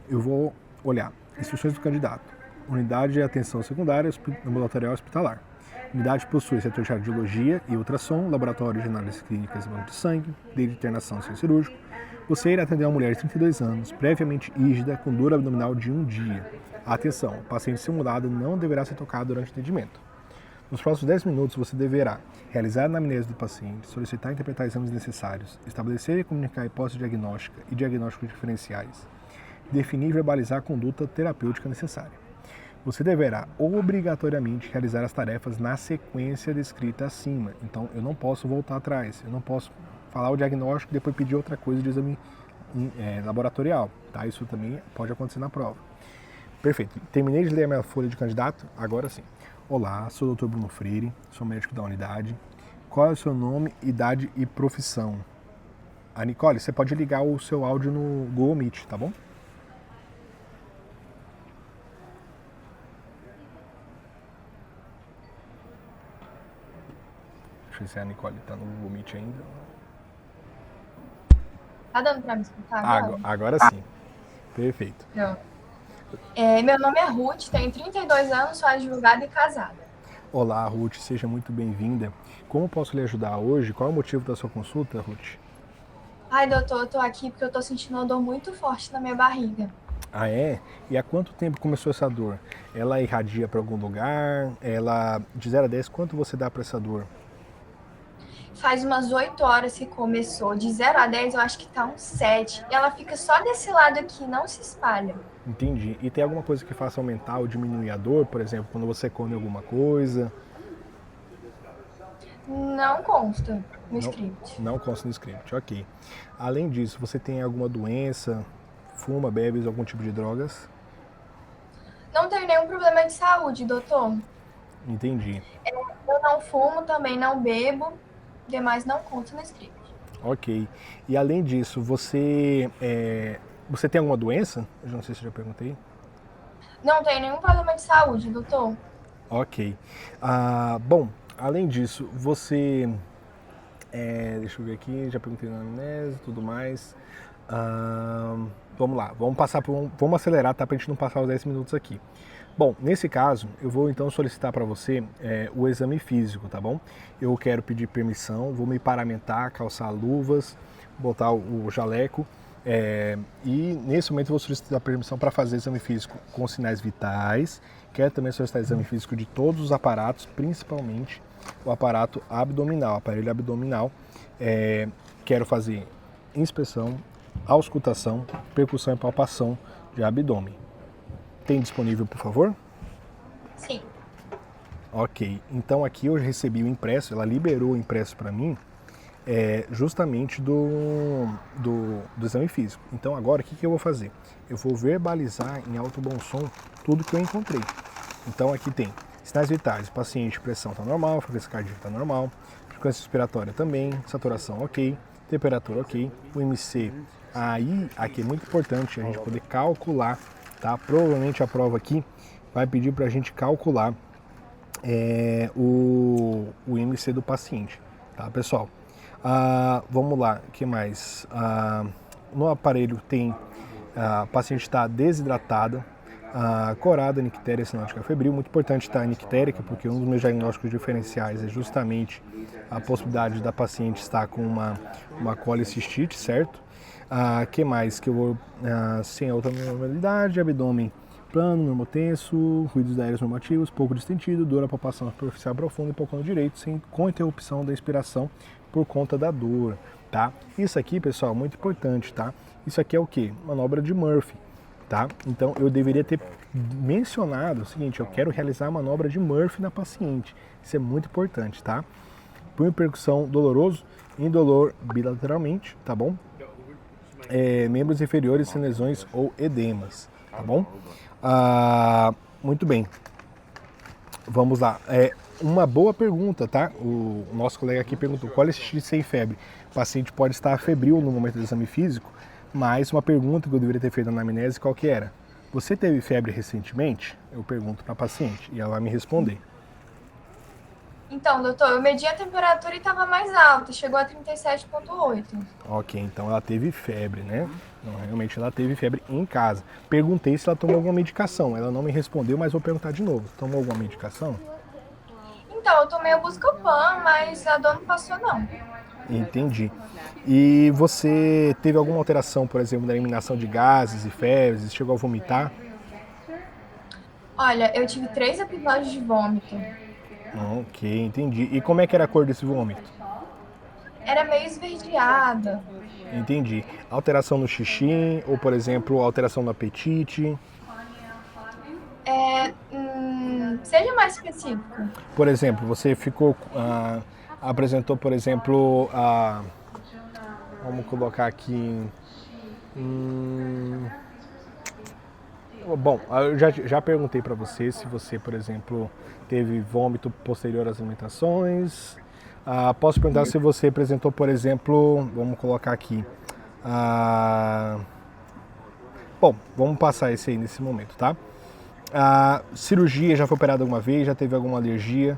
Eu vou olhar instruções do candidato, unidade de atenção secundária ambulatorial hospitalar. A unidade possui setor de radiologia e ultrassom, laboratório de análises clínicas e banco de sangue, de internação sem cirúrgico. Você irá atender uma mulher de 32 anos, previamente rígida, com dor abdominal de 1 dia. Atenção, o paciente simulado não deverá ser tocado durante o atendimento. Nos próximos 10 minutos, você deverá realizar a anamnese do paciente, solicitar e interpretar exames necessários, estabelecer e comunicar a hipótese diagnóstica e diagnósticos diferenciais, definir e verbalizar a conduta terapêutica necessária. Você deverá obrigatoriamente realizar as tarefas na sequência descrita acima. Então, eu não posso voltar atrás, eu não posso falar o diagnóstico e depois pedir outra coisa de exame laboratorial. Tá? Isso também pode acontecer na prova. Perfeito. Terminei de ler a minha folha de candidato, agora sim. Olá, sou o Dr. Bruno Freire, sou médico da unidade. Qual é o seu nome, idade e profissão? A Nicole, você pode ligar o seu áudio no Google Meet, tá bom? Deixa eu ver se a Nicole está no Google Meet ainda. Tá dando para me escutar agora? Agora sim. Perfeito. Não. Meu nome é Ruth, tenho 32 anos, sou advogada e casada. Olá, Ruth, seja muito bem-vinda. Como posso lhe ajudar hoje? Qual é o motivo da sua consulta, Ruth? Ai, doutor, eu tô aqui porque eu tô sentindo uma dor muito forte na minha barriga. Ah, é? E há quanto tempo começou essa dor? Ela irradia para algum lugar? De 0 a 10, quanto você dá para essa dor? Faz umas 8 horas que começou. De 0 a 10, eu acho que tá uns 7. E ela fica só desse lado aqui, não se espalha. Entendi. E tem alguma coisa que faça aumentar ou diminuir a dor? Por exemplo, quando você come alguma coisa? Não consta no script. Não consta no script, ok. Além disso, você tem alguma doença? Fuma, bebe algum tipo de drogas? Não tenho nenhum problema de saúde, doutor. Entendi. Eu não fumo, também não bebo. Demais não conta no script. Ok. E além disso, você tem alguma doença? Eu não sei se eu já perguntei. Não tenho nenhum problema de saúde, doutor. Ok. Bom, além disso, você... deixa eu ver aqui, já perguntei na anamnese e tudo mais. Vamos lá, vamos acelerar, tá? Pra gente não passar os 10 minutos aqui. Bom, nesse caso, eu vou então solicitar para você o exame físico, tá bom? Eu quero pedir permissão, vou me paramentar, calçar luvas, botar o jaleco e nesse momento eu vou solicitar permissão para fazer exame físico com sinais vitais. Quero também solicitar exame físico de todos os aparatos, principalmente o aparato abdominal, aparelho abdominal. Quero fazer inspeção, auscultação, percussão e palpação de abdômen. Tem disponível, por favor? Sim. Ok, então aqui eu recebi o impresso, ela liberou o impresso para mim, justamente do exame físico. Então agora o que eu vou fazer? Eu vou verbalizar em alto bom som tudo que eu encontrei. Então aqui tem sinais vitais, paciente, pressão está normal, frequência cardíaca está normal, frequência respiratória também, saturação ok, temperatura ok, o IMC aqui é muito importante a gente poder calcular. Tá? Provavelmente a prova aqui vai pedir para a gente calcular o IMC do paciente, tá, pessoal? Vamos lá, o que mais? No aparelho tem a paciente está desidratada, corada, nictéria, sinótica febril. Muito importante estar nictérica, porque um dos meus diagnósticos diferenciais é justamente a possibilidade da paciente estar com uma colicistite, certo? Que mais que eu vou sem alta normalidade, abdômen plano, normotenso, ruídos aéreos normativos, pouco distendido, dor na palpação superficial profunda e pouco no direito, com interrupção da inspiração por conta da dor, tá? Isso aqui, pessoal, muito importante, tá? Isso aqui é o que? Manobra de Murphy, tá? Então eu deveria ter mencionado o seguinte: eu quero realizar a manobra de Murphy na paciente. Isso é muito importante, tá? Punho e percussão doloroso, indolor bilateralmente, tá bom? Membros inferiores sem lesões ou edemas, tá bom? Muito bem. Vamos lá. Uma boa pergunta, tá? O nosso colega aqui perguntou: colicistite sem febre. O paciente pode estar febril no momento do exame físico, mas uma pergunta que eu deveria ter feito na anamnese, qual que era? Você teve febre recentemente? Eu pergunto para a paciente e ela vai me responder. Então, doutor, eu medi a temperatura e estava mais alta, chegou a 37,8. Ok, então ela teve febre, né? Não, realmente ela teve febre em casa. Perguntei se ela tomou alguma medicação, ela não me respondeu, mas vou perguntar de novo. Tomou alguma medicação? Então, eu tomei o Buscopan, mas a dor não passou, não. Entendi. E você teve alguma alteração, por exemplo, na eliminação de gases e fezes? Chegou a vomitar? Olha, eu tive 3 episódios de vômito. Ok, entendi. E como é que era a cor desse vômito? Era meio esverdeada. Entendi. Alteração no xixi ou, por exemplo, alteração no apetite? Seja mais específico. Por exemplo, você ficou, apresentou, por exemplo, vamos colocar aqui. Bom, eu já perguntei para você se você, por exemplo, teve vômito posterior às alimentações. Posso perguntar se você apresentou, por exemplo, vamos colocar aqui. Bom, vamos passar esse aí nesse momento, tá? Cirurgia, já foi operada alguma vez? Já teve alguma alergia?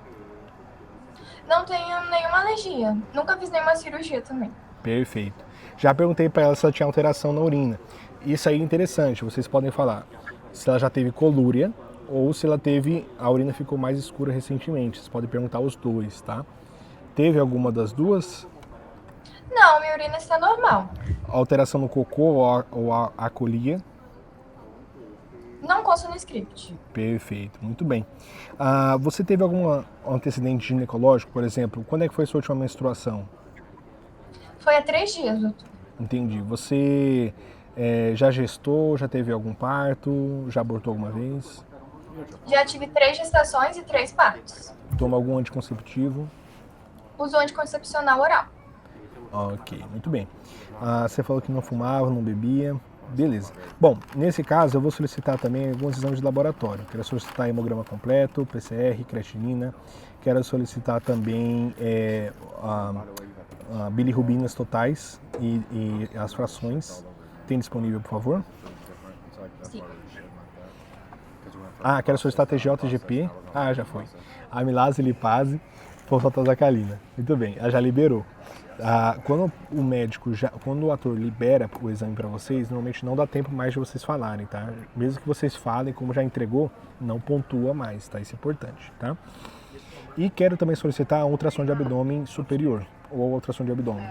Não tenho nenhuma alergia. Nunca fiz nenhuma cirurgia também. Perfeito. Já perguntei para ela se ela tinha alteração na urina. Isso aí é interessante, vocês podem falar se ela já teve colúria ou se ela teve, a urina ficou mais escura recentemente. Vocês podem perguntar os dois, tá? Teve alguma das duas? Não, minha urina está normal. Alteração no cocô ou a acolia? Não consta no script. Perfeito, muito bem. Você teve algum antecedente ginecológico, por exemplo? Quando é que foi a sua última menstruação? Foi há 3 dias, doutor. Entendi. Você já gestou, já teve algum parto, já abortou alguma vez? Já tive 3 gestações e 3 partos. Toma algum anticonceptivo? Uso anticoncepcional oral. Ok, muito bem. Você falou que não fumava, não bebia. Beleza. Bom, nesse caso eu vou solicitar também alguns exames de laboratório. Quero solicitar hemograma completo, PCR, creatinina. Quero solicitar também bilirrubinas totais e as frações. Tem disponível, por favor? Sim. Quero solicitar TGO, TGP. Já foi. Amilase, lipase, fosfatosacalina. Muito bem, ela já liberou. Quando o médico, quando o ator libera o exame para vocês, normalmente não dá tempo mais de vocês falarem, tá? Mesmo que vocês falem, como já entregou, não pontua mais, tá? Isso é importante, tá? E quero também solicitar a ultrassom de abdômen superior, ou a ultrassom de abdômen.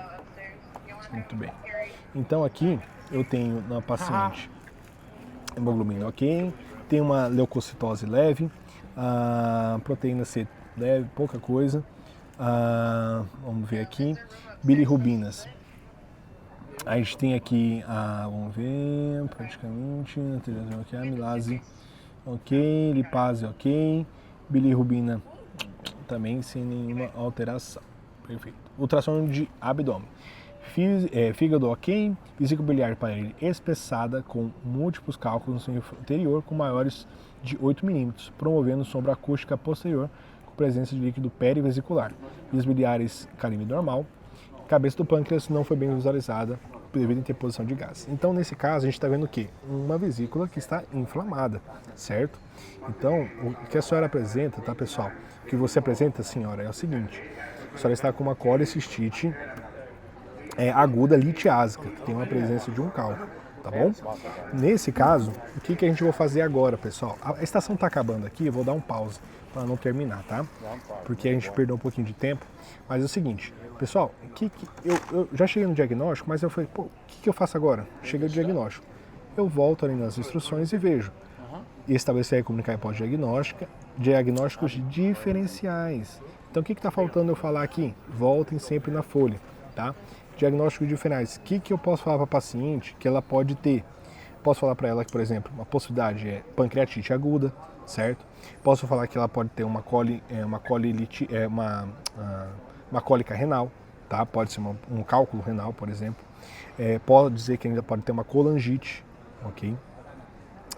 Muito bem. Então aqui eu tenho na paciente hemoglobina ok, tem uma leucocitose leve, proteína C leve, pouca coisa. Vamos ver aqui, bilirrubinas. A gente tem aqui, vamos ver, praticamente, amilase ok, lipase ok, bilirrubina também sem nenhuma alteração. Perfeito. Ultrassom de abdômen. Fígado ok, vesícula biliar para ele espessada com múltiplos cálculos no seu interior com maiores de 8 milímetros, promovendo sombra acústica posterior com presença de líquido perivesicular. Vias biliares calibre normal. Cabeça do pâncreas não foi bem visualizada devido à interposição de gás. Então, nesse caso, a gente está vendo o quê? Uma vesícula que está inflamada, certo? Então, o que a senhora apresenta, tá, pessoal? O que você apresenta, senhora, é o seguinte. A senhora está com uma colicistite aguda litiásica, que tem uma presença de um cálculo, tá bom? Nesse caso, o que a gente vai fazer agora, pessoal? A estação está acabando aqui, eu vou dar um pause para não terminar, tá? Porque a gente perdeu um pouquinho de tempo. Mas é o seguinte, pessoal, eu já cheguei no diagnóstico, mas eu falei, o que eu faço agora? Cheguei no diagnóstico. Eu volto ali nas instruções e vejo. Estabelecer e comunicar hipótese diagnóstica, diagnósticos diferenciais. Então, o que está faltando eu falar aqui? Voltem sempre na folha, tá? Diagnósticos diferenciais. O que eu posso falar para a paciente que ela pode ter? Posso falar para ela que, por exemplo, uma possibilidade é pancreatite aguda, certo? Posso falar que ela pode ter uma cólica renal, tá? Pode ser um cálculo renal, por exemplo. Pode dizer que ainda pode ter uma colangite, ok?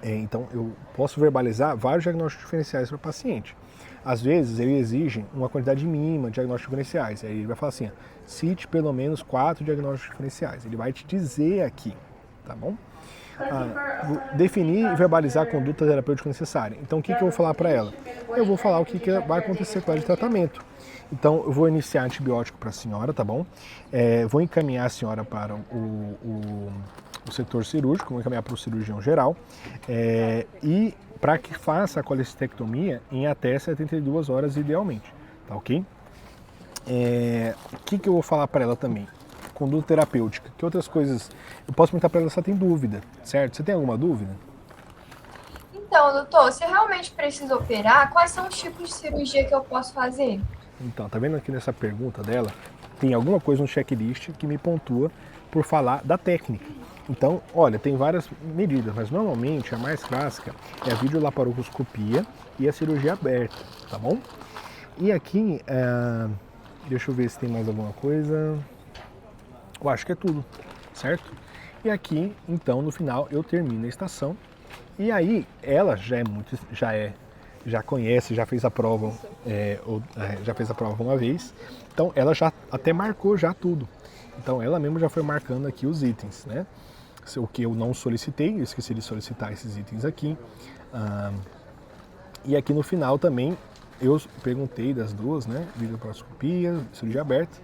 Então, eu posso verbalizar vários diagnósticos diferenciais para o paciente. Às vezes, ele exige uma quantidade mínima de diagnósticos diferenciais. Aí ele vai falar assim, cite pelo menos 4 diagnósticos diferenciais. Ele vai te dizer aqui, tá bom? Definir e verbalizar a conduta terapêutica necessária. Então, o que eu vou falar para ela? Eu vou falar o que vai acontecer com ela de tratamento. Então, eu vou iniciar antibiótico para a senhora, tá bom? Vou encaminhar a senhora para o setor cirúrgico, vou encaminhar para o cirurgião geral. E para que faça a colecistectomia em até 72 horas, idealmente. tá ok? O que eu vou falar para ela também? Conduta terapêutica. Que outras coisas? Eu posso perguntar para ela se ela tem dúvida, certo? Você tem alguma dúvida? Então, doutor, se eu realmente preciso operar, quais são os tipos de cirurgia que eu posso fazer? Então, tá vendo aqui nessa pergunta dela? Tem alguma coisa no checklist que me pontua por falar da técnica. Então, olha, tem várias medidas, mas normalmente a mais clássica é a videolaparoscopia e a cirurgia aberta, tá bom? E aqui, deixa eu ver se tem mais alguma coisa. Eu acho que é tudo, certo? E aqui, então, no final, eu termino a estação. E aí, ela já conhece, já fez a prova, já fez a prova uma vez. Então, ela já até marcou já tudo. Então, ela mesmo já foi marcando aqui os itens, né? O que eu não solicitei, eu esqueci de solicitar esses itens aqui. E aqui no final também, eu perguntei das duas, né? Videolaparoscopia, cirurgia aberta.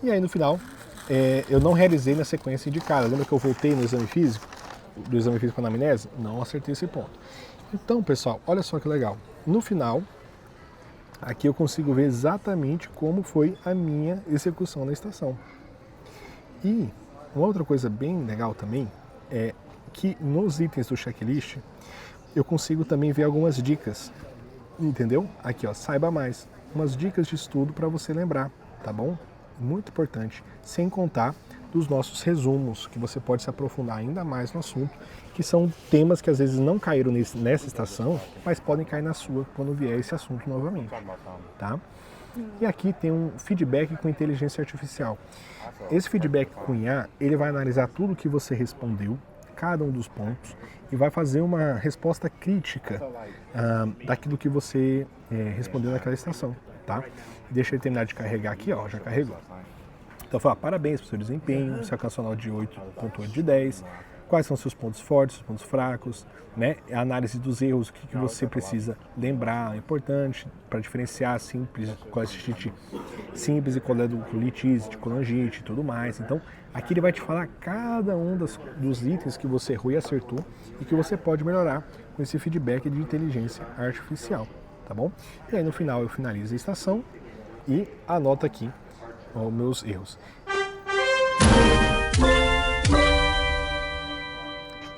E aí no final, eu não realizei na sequência indicada. Lembra que eu voltei no exame físico? Do exame físico com anamnese? Não acertei esse ponto. Então, pessoal, olha só que legal. No final, aqui eu consigo ver exatamente como foi a minha execução na estação. E uma outra coisa bem legal também é que nos itens do checklist eu consigo também ver algumas dicas, entendeu? Aqui, ó, saiba mais. Umas dicas de estudo para você lembrar, tá bom? Muito importante. Sem contar dos nossos resumos, que você pode se aprofundar ainda mais no assunto, que são temas que às vezes não caíram nessa estação, mas podem cair na sua quando vier esse assunto novamente, tá? E aqui tem um feedback com inteligência artificial. Esse feedback com IA, ele vai analisar tudo que você respondeu, cada um dos pontos, e vai fazer uma resposta crítica daquilo que você respondeu naquela estação, tá? Deixa ele terminar de carregar aqui, ó, já carregou. Então, fala, parabéns pelo seu desempenho, você alcançou a nota de 8,8 de 10, quais são seus pontos fortes, seus pontos fracos, né? A análise dos erros, o que você precisa lembrar, é importante para diferenciar simples, colestite simples e colitite, colangite e tudo mais. Então, aqui ele vai te falar cada um dos itens que você errou e acertou e que você pode melhorar com esse feedback de inteligência artificial, tá bom? E aí no final eu finalizo a estação e anoto aqui os meus erros.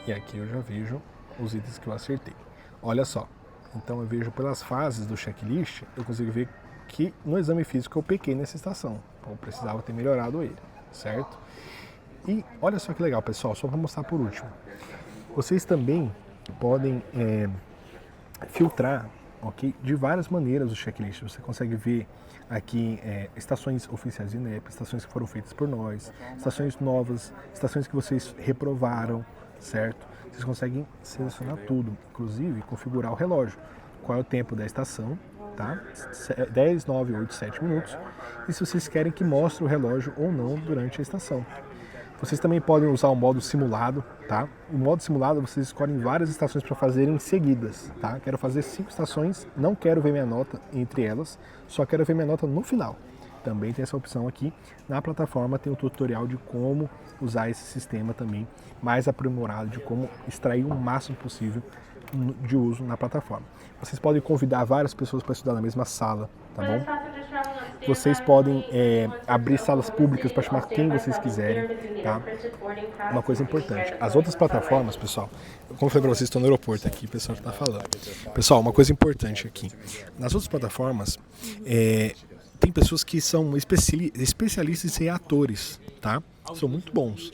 E aqui eu já vejo os itens que eu acertei. Olha só, então eu vejo pelas fases do checklist, eu consigo ver que no exame físico eu pequei nessa estação. Então eu precisava ter melhorado ele, certo? E olha só que legal, pessoal, só para mostrar por último. Vocês também podem filtrar, ok, de várias maneiras o checklist. Você consegue ver aqui estações oficiais de INEP, estações que foram feitas por nós, estações novas, estações que vocês reprovaram, certo? Vocês conseguem selecionar tudo, inclusive configurar o relógio. Qual é o tempo da estação, tá? 10, 9, 8, 7 minutos. E se vocês querem que mostre o relógio ou não durante a estação. Vocês também podem usar o modo simulado, tá? O modo simulado vocês escolhem várias estações para fazerem seguidas, tá? Quero fazer 5 estações, não quero ver minha nota entre elas, só quero ver minha nota no final. Também tem essa opção aqui. Na plataforma tem um tutorial de como usar esse sistema também, mais aprimorado, de como extrair o máximo possível de uso na plataforma. Vocês podem convidar várias pessoas para estudar na mesma sala, tá bom? Vocês podem abrir salas públicas para chamar quem vocês quiserem, tá? Uma coisa importante, as outras plataformas, pessoal, como eu falei para vocês, estou no aeroporto aqui, o pessoal está falando. Pessoal, uma coisa importante aqui, nas outras plataformas, tem pessoas que são especialistas em atores, tá? São muito bons.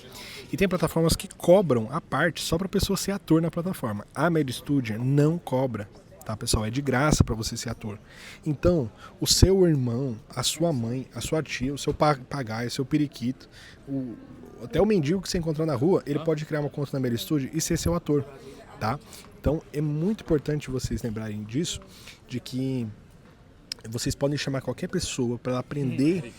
E tem plataformas que cobram a parte só para a pessoa ser ator na plataforma. A MedStudio não cobra, tá, pessoal? É de graça para você ser ator. Então, o seu irmão, a sua mãe, a sua tia, o seu papagaio, o seu periquito, até o mendigo que você encontrar na rua, ele pode criar uma conta na MedStudio e ser seu ator, tá? Então, é muito importante vocês lembrarem disso, de que vocês podem chamar qualquer pessoa para ela aprender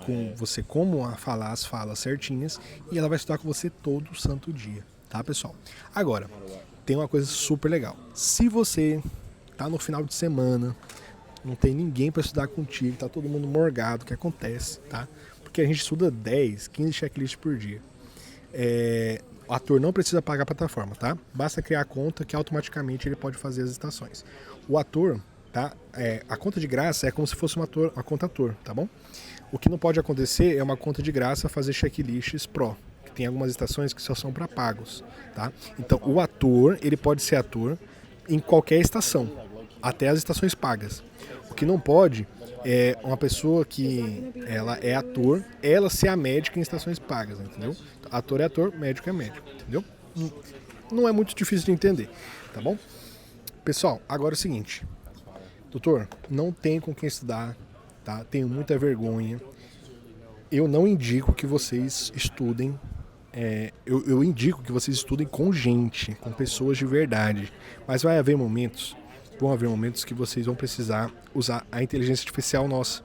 com você como a falar as falas certinhas e ela vai estudar com você todo santo dia, tá, pessoal? Agora, tem uma coisa super legal. Se você tá no final de semana, não tem ninguém para estudar contigo, tá todo mundo morgado, o que acontece, tá? Porque a gente estuda 10, 15 checklists por dia. O ator não precisa pagar a plataforma, tá? Basta criar a conta que automaticamente ele pode fazer as estações. O ator, tá? A conta de graça é como se fosse uma conta ator, tá bom? O que não pode acontecer é uma conta de graça fazer checklists pro, que tem algumas estações que só são para pagos, tá? Então, o ator, ele pode ser ator em qualquer estação, até as estações pagas. O que não pode é uma pessoa que ela é ator, ela ser a médica em estações pagas, entendeu? Ator é ator, médico é médico, entendeu? Não é muito difícil de entender, tá bom? Pessoal, agora é o seguinte, doutor, não tem com quem estudar, tá? Tenho muita vergonha. Eu não indico que vocês estudem. Eu indico que vocês estudem com gente, com pessoas de verdade. Mas vão haver momentos que vocês vão precisar usar a inteligência artificial nossa.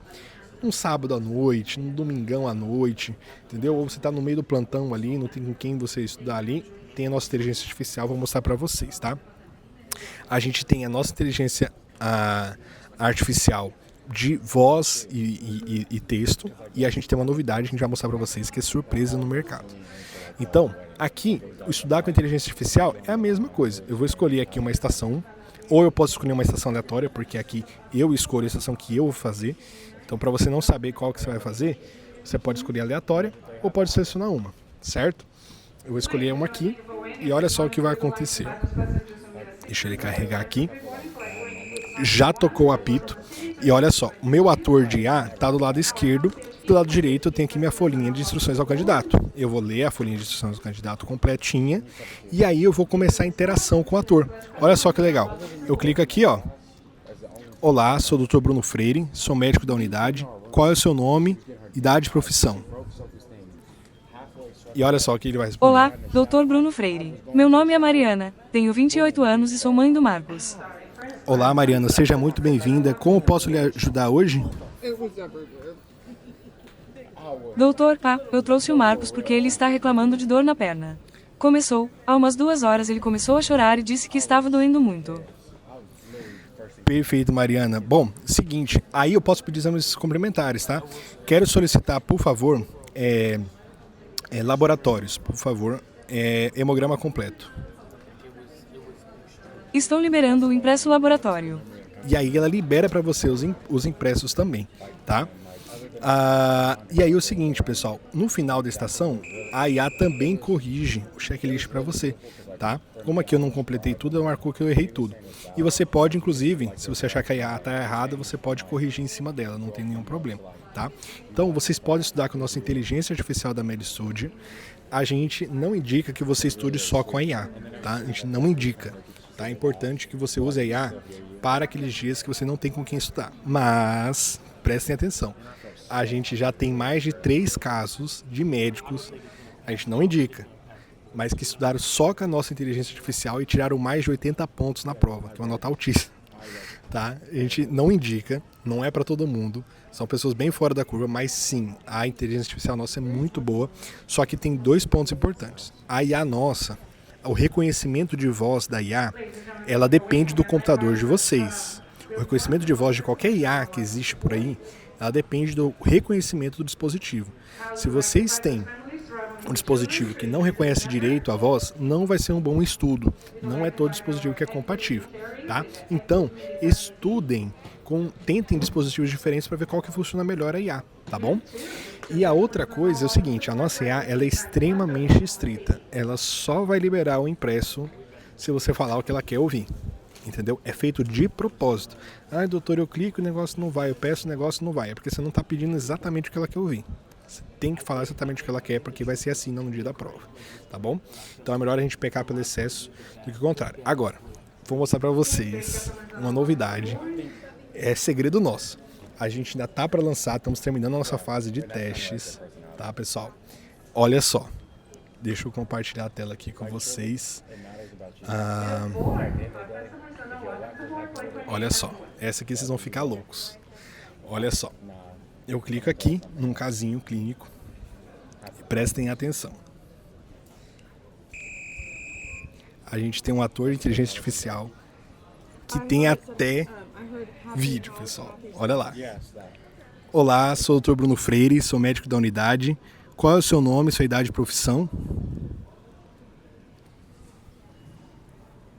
Um sábado à noite, um domingão à noite, entendeu? Ou você está no meio do plantão ali, não tem com quem você estudar ali, tem a nossa inteligência artificial, vou mostrar para vocês, tá? A gente tem a nossa inteligência artificial de voz e texto, e a gente tem uma novidade que a gente vai mostrar para vocês que é surpresa no mercado. Então, aqui, o estudar com inteligência artificial é a mesma coisa. Eu vou escolher aqui uma estação, ou eu posso escolher uma estação aleatória, porque aqui eu escolho a estação que eu vou fazer. Então, para você não saber qual que você vai fazer, você pode escolher aleatória ou pode selecionar uma, certo? Eu vou escolher uma aqui e olha só o que vai acontecer. Deixa ele carregar aqui. Já tocou o apito. E olha só, o meu ator de IA está do lado esquerdo. Do lado direito eu tenho aqui minha folhinha de instruções ao candidato. Eu vou ler a folhinha de instruções do candidato completinha. E aí eu vou começar a interação com o ator. Olha só que legal. Eu clico aqui, ó. Olá, sou o Dr. Bruno Freire, sou médico da unidade. Qual é o seu nome, idade e profissão? E olha só o que ele vai responder. Olá, Dr. Bruno Freire. Meu nome é Mariana, tenho 28 anos e sou mãe do Marcos. Olá, Mariana, seja muito bem-vinda. Como posso lhe ajudar hoje? Doutor, eu trouxe o Marcos porque ele está reclamando de dor na perna. Há umas 2 horas ele começou a chorar e disse que estava doendo muito. Perfeito, Mariana. Bom, seguinte, aí eu posso pedir exames complementares, tá? Quero solicitar, por favor, laboratórios, por favor, hemograma completo. Estou liberando o impresso laboratório. E aí ela libera para você os impressos também, tá? E aí o seguinte, pessoal, no final da estação, a IA também corrige o checklist para você, tá? Como aqui eu não completei tudo, ela marcou que eu errei tudo. E você pode, inclusive, se você achar que a IA está errada, você pode corrigir em cima dela, não tem nenhum problema, tá? Então, vocês podem estudar com a nossa inteligência artificial da MedStudio. A gente não indica que você estude só com a IA, tá? A gente não indica. Tá? É importante que você use a IA para aqueles dias que você não tem com quem estudar. Mas, prestem atenção, a gente já tem mais de 3 casos de médicos, a gente não indica, mas que estudaram só com a nossa inteligência artificial e tiraram mais de 80 pontos na prova, que é uma nota altíssima. Tá? A gente não indica, não é para todo mundo, são pessoas bem fora da curva, mas sim, a inteligência artificial nossa é muito boa, só que tem 2 pontos importantes. A IA nossa, o reconhecimento de voz da IA, ela depende do computador de vocês. O reconhecimento de voz de qualquer IA que existe por aí, ela depende do reconhecimento do dispositivo. Se vocês têm um dispositivo que não reconhece direito a voz, não vai ser um bom estudo. Não é todo dispositivo que é compatível, tá? Então, estudem, tentem dispositivos diferentes para ver qual que funciona melhor a IA, tá bom? E a outra coisa é o seguinte, a nossa IA ela é extremamente estrita. Ela só vai liberar o impresso se você falar o que ela quer ouvir. Entendeu? É feito de propósito. Ah, doutor, eu clico e o negócio não vai, eu peço o negócio não vai. É porque você não está pedindo exatamente o que ela quer ouvir. Você tem que falar exatamente o que ela quer, porque vai ser assim no dia da prova. Tá bom? Então é melhor a gente pecar pelo excesso do que o contrário. Agora, vou mostrar para vocês uma novidade. É segredo nosso. A gente ainda tá para lançar, estamos terminando a nossa fase de testes. Tá, pessoal? Olha só. Deixa eu compartilhar a tela aqui com vocês. Olha só, essa aqui vocês vão ficar loucos. Olha só, eu clico aqui num casinho clínico e prestem atenção. A gente tem um ator de inteligência artificial que tem até vídeo, pessoal. Olha lá. Olá, sou o Dr. Bruno Freire, sou médico da unidade. Qual é o seu nome, sua idade e profissão?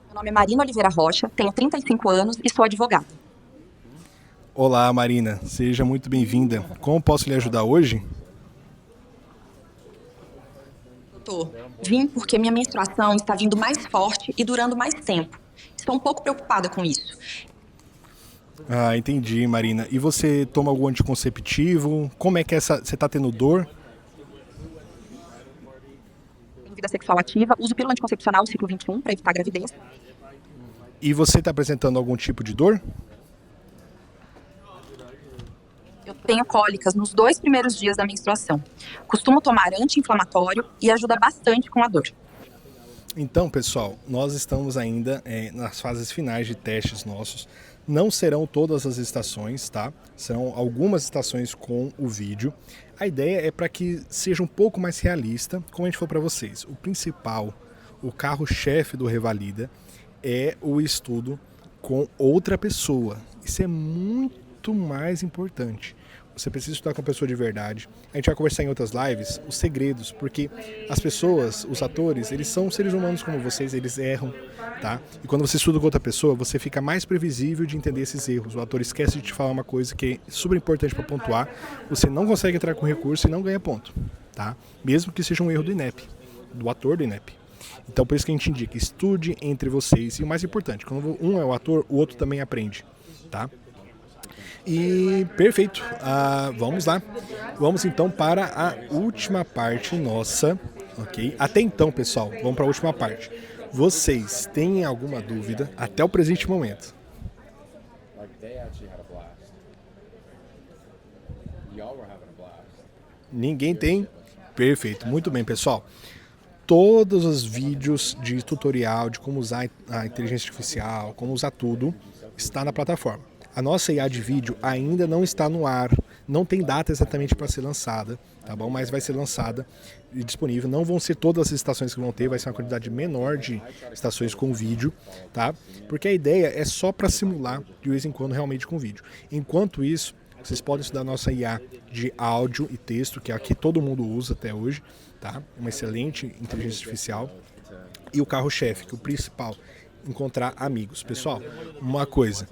Meu nome é Marina Oliveira Rocha, tenho 35 anos e sou advogada. Olá, Marina. Seja muito bem-vinda. Como posso lhe ajudar hoje? Doutor, vim porque minha menstruação está vindo mais forte e durando mais tempo. Estou um pouco preocupada com isso. Ah, entendi, Marina. E você toma algum anticonceptivo? Como é que você tá tendo dor? Tenho vida sexual ativa, uso pílula anticoncepcional ciclo 21 para evitar gravidez. E você está apresentando algum tipo de dor? Eu tenho cólicas nos 2 primeiros dias da menstruação. Costumo tomar anti-inflamatório e ajuda bastante com a dor. Então, pessoal, nós estamos ainda nas fases finais de testes nossos. Não serão todas as estações, tá? Serão algumas estações com o vídeo. A ideia é para que seja um pouco mais realista, como a gente falou para vocês. O principal, o carro-chefe do Revalida é o estudo com outra pessoa. Isso é muito mais importante. Você precisa estudar com a pessoa de verdade. A gente vai conversar em outras lives os segredos, porque as pessoas, os atores, eles são seres humanos como vocês, eles erram, tá? E quando você estuda com outra pessoa, você fica mais previsível de entender esses erros. O ator esquece de te falar uma coisa que é super importante para pontuar. Você não consegue entrar com recurso e não ganha ponto, tá? Mesmo que seja um erro do INEP, do ator do INEP. Então por isso que a gente indica, estude entre vocês. E o mais importante, quando um é o ator, o outro também aprende, tá? E perfeito, vamos lá. Vamos então para a última parte nossa, ok? Até então, pessoal, vamos para a última parte. Vocês têm alguma dúvida até o presente momento? Ninguém tem? Perfeito, muito bem, pessoal. Todos os vídeos de tutorial de como usar a inteligência artificial, como usar tudo, está na plataforma. A nossa IA de vídeo ainda não está no ar, não tem data exatamente para ser lançada, tá bom? Mas vai ser lançada e disponível. Não vão ser todas as estações que vão ter, vai ser uma quantidade menor de estações com vídeo, tá? Porque a ideia é só para simular de vez em quando realmente com vídeo. Enquanto isso, vocês podem estudar a nossa IA de áudio e texto, que é a que todo mundo usa até hoje, tá? Uma excelente inteligência artificial. E o carro-chefe, que é o principal, encontrar amigos. Pessoal, uma coisa,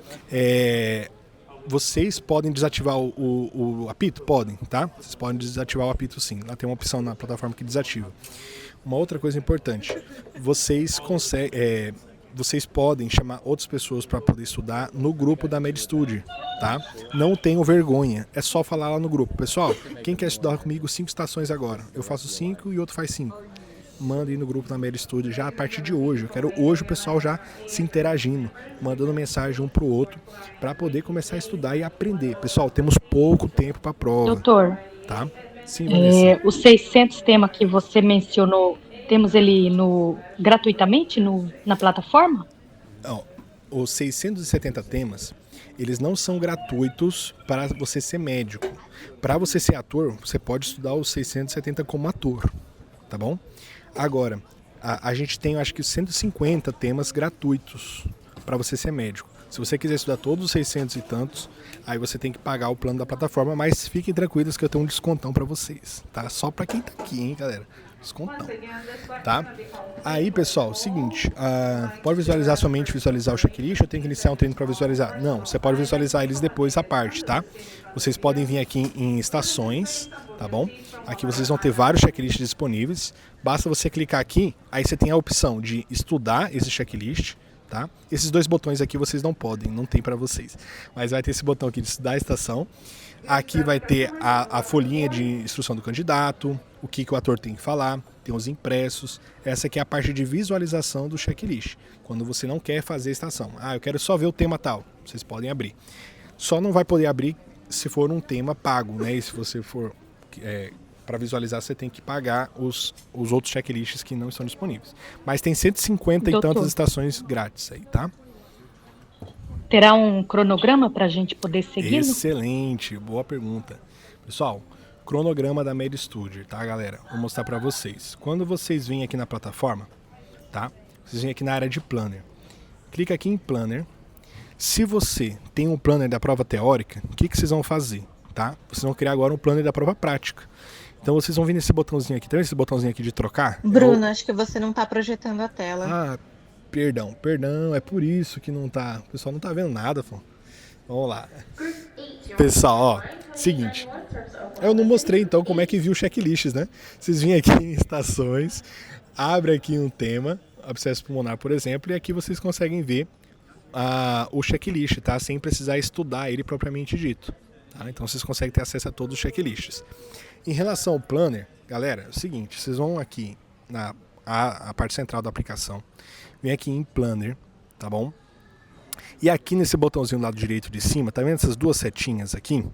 vocês podem desativar o apito? Podem, tá? Vocês podem desativar o apito sim, lá tem uma opção na plataforma que desativa. Uma outra coisa importante, vocês podem chamar outras pessoas para poder estudar no grupo da MedStudy, tá? Não tenham vergonha, é só falar lá no grupo. Pessoal, quem quer estudar comigo 5 estações agora? Eu faço 5 e outro faz 5. Manda aí no grupo da MedStudy já a partir de hoje. Eu quero hoje o pessoal já se interagindo, mandando mensagem um pro outro, para poder começar a estudar e aprender. Pessoal, temos pouco tempo para a prova. Doutor, Tá? Sim, Vanessa. os 600 temas que você mencionou, temos ele gratuitamente na plataforma? Não, os 670 temas, eles não são gratuitos para você ser médico. Para você ser ator, você pode estudar os 670 como ator, tá bom? Agora, a gente tem, acho que 150 temas gratuitos para você ser médico. Se você quiser estudar todos os 600 e tantos, aí você tem que pagar o plano da plataforma, mas fiquem tranquilos que eu tenho um descontão para vocês, tá? Só para quem tá aqui, hein, galera? Descontão, tá? Aí, pessoal, seguinte, pode visualizar somente visualizar o checklist ou tem que iniciar um treino para visualizar? Não, você pode visualizar eles depois à parte, tá? Vocês podem vir aqui em estações, tá bom? Aqui vocês vão ter vários checklists disponíveis. Basta você clicar aqui, aí você tem a opção de estudar esse checklist, tá? Esses 2 botões aqui vocês não podem, não tem para vocês. Mas vai ter esse botão aqui de estudar a estação. Aqui vai ter a folhinha de instrução do candidato, o que o ator tem que falar, tem os impressos. Essa aqui é a parte de visualização do checklist. Quando você não quer fazer a estação. Eu quero só ver o tema tal. Vocês podem abrir. Só não vai poder abrir se for um tema pago, né? E se você for para visualizar, você tem que pagar os outros checklists que não estão disponíveis. Mas tem 150 e tantas estações grátis aí, tá? Terá um cronograma para a gente poder seguir? Excelente, boa pergunta. Pessoal, cronograma da MedStudy, tá, galera? Vou mostrar para vocês. Quando vocês vêm aqui na plataforma, tá? Vocês vêm aqui na área de Planner. Clica aqui em Planner. Se você tem um Planner da prova teórica, o que vocês vão fazer, tá? Vocês vão criar agora um Planner da prova prática. Então vocês vão vir nesse botãozinho aqui, tá vendo esse botãozinho aqui de trocar? Bruno, acho que você não está projetando a tela. Perdão, é por isso que não tá. O pessoal não tá vendo nada, pô. Vamos lá. Pessoal, ó, seguinte. Eu não mostrei então como é que viu checklists, né? Vocês vêm aqui em estações, abre aqui um tema, abscesso pulmonar, por exemplo, e aqui vocês conseguem ver o checklist, tá? Sem precisar estudar ele propriamente dito. Tá? Então vocês conseguem ter acesso a todos os checklists. Em relação ao planner, galera, é o seguinte, vocês vão aqui na parte central da aplicação, vem aqui em planner, tá bom? E aqui nesse botãozinho do lado direito de cima, tá vendo essas duas setinhas aqui?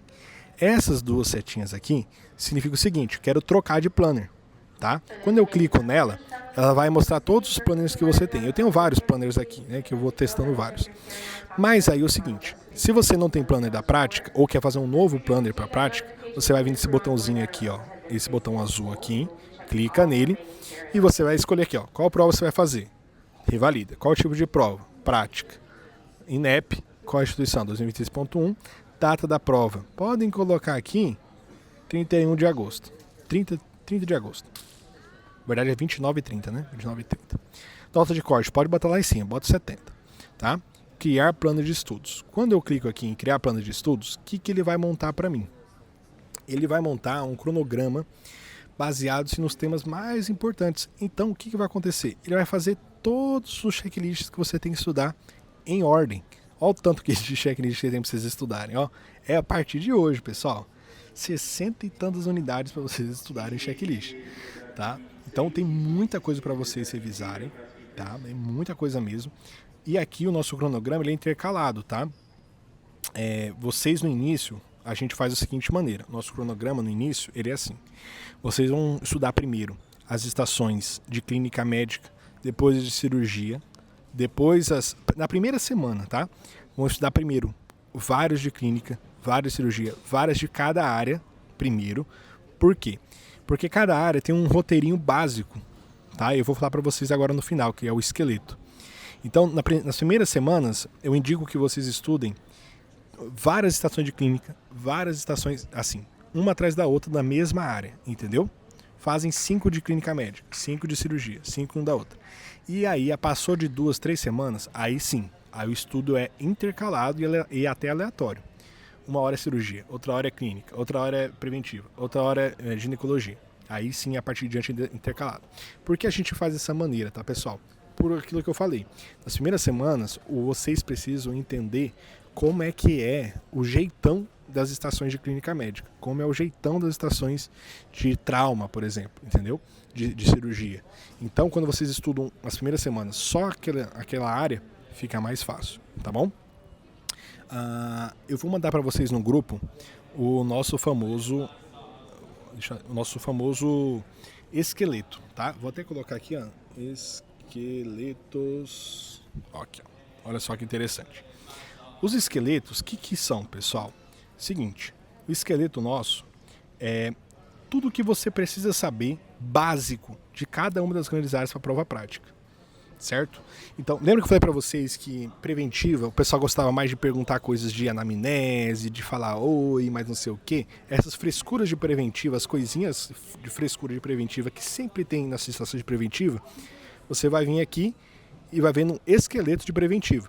Essas duas setinhas aqui significa o seguinte, quero trocar de planner, tá? Quando eu clico nela, ela vai mostrar todos os planners que você tem. Eu tenho vários planners aqui, né, que eu vou testando vários. Mas aí é o seguinte, se você não tem planner da prática, ou quer fazer um novo planner para a prática, você vai vir nesse botãozinho aqui, ó, esse botão azul aqui, clica nele, e você vai escolher aqui, ó, qual prova você vai fazer. Revalida. Qual tipo de prova? Prática. INEP, qual a instituição? 2023.1. Data da prova. Podem colocar aqui 31 de agosto. 30 de agosto. Na verdade é 29 e 30, né? 29 e 30. Nota de corte, pode botar lá em cima, bota 70. Tá? Criar plano de estudos. Quando eu clico aqui em criar plano de estudos, o que ele vai montar para mim? Ele vai montar um cronograma baseado nos temas mais importantes. Então, o que vai acontecer? Ele vai fazer todos os checklists que você tem que estudar em ordem. Olha o tanto que de checklist que tem para vocês estudarem. Ó. É a partir de hoje, pessoal. 60 e tantas unidades para vocês estudarem checklist. Tá? Então tem muita coisa para vocês revisarem. Tá? É muita coisa mesmo. E aqui o nosso cronograma ele é intercalado. Tá? Vocês no início, a gente faz da seguinte maneira. Nosso cronograma no início ele é assim. Vocês vão estudar primeiro as estações de clínica médica, depois de cirurgia. Depois, na primeira semana, tá? Vamos estudar primeiro vários de clínica, vários de cirurgia, várias de cada área primeiro. Por quê? Porque cada área tem um roteirinho básico, tá? Eu vou falar para vocês agora no final, que é o esqueleto. Então, nas primeiras semanas, eu indico que vocês estudem várias estações de clínica, várias estações, assim, uma atrás da outra, da mesma área, entendeu? Fazem 5 de clínica médica, 5 de cirurgia, 5 um da outra. E aí, passou de 2, 3 semanas, aí sim, aí o estudo é intercalado e até aleatório. Uma hora é cirurgia, outra hora é clínica, outra hora é preventiva, outra hora é ginecologia. Aí sim, a partir de diante é intercalado. Por que a gente faz dessa maneira, tá, pessoal? Por aquilo que eu falei. Nas primeiras semanas, vocês precisam entender como é que é o jeitão das estações de clínica médica, como é o jeitão das estações de trauma, por exemplo, entendeu? De cirurgia. Então, quando vocês estudam as primeiras semanas só aquela área, fica mais fácil, tá bom? Eu vou mandar para vocês no grupo o nosso famoso esqueleto, tá? Vou até colocar aqui, ó, esqueletos. Aqui, ó. Olha só que interessante. Os esqueletos, o que são, pessoal? Seguinte, o esqueleto nosso é tudo que você precisa saber básico de cada uma das grandes áreas para a prova prática, certo? Então, lembra que eu falei para vocês que preventiva, o pessoal gostava mais de perguntar coisas de anamnese, de falar oi, mas não sei o quê? Essas frescuras de preventiva, as coisinhas de frescura de preventiva que sempre tem na estação de preventiva, você vai vir aqui e vai vendo um esqueleto de preventiva.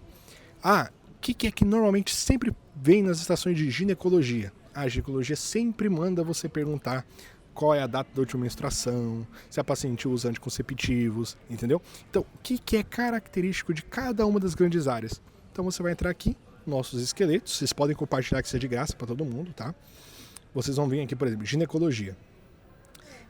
O que é que normalmente sempre vem nas estações de ginecologia? A ginecologia sempre manda você perguntar qual é a data da última menstruação, se a paciente usa anticonceptivos, entendeu? Então, o que é característico de cada uma das grandes áreas? Então, você vai entrar aqui, nossos esqueletos, vocês podem compartilhar que isso é de graça para todo mundo, tá? Vocês vão vir aqui, por exemplo, ginecologia.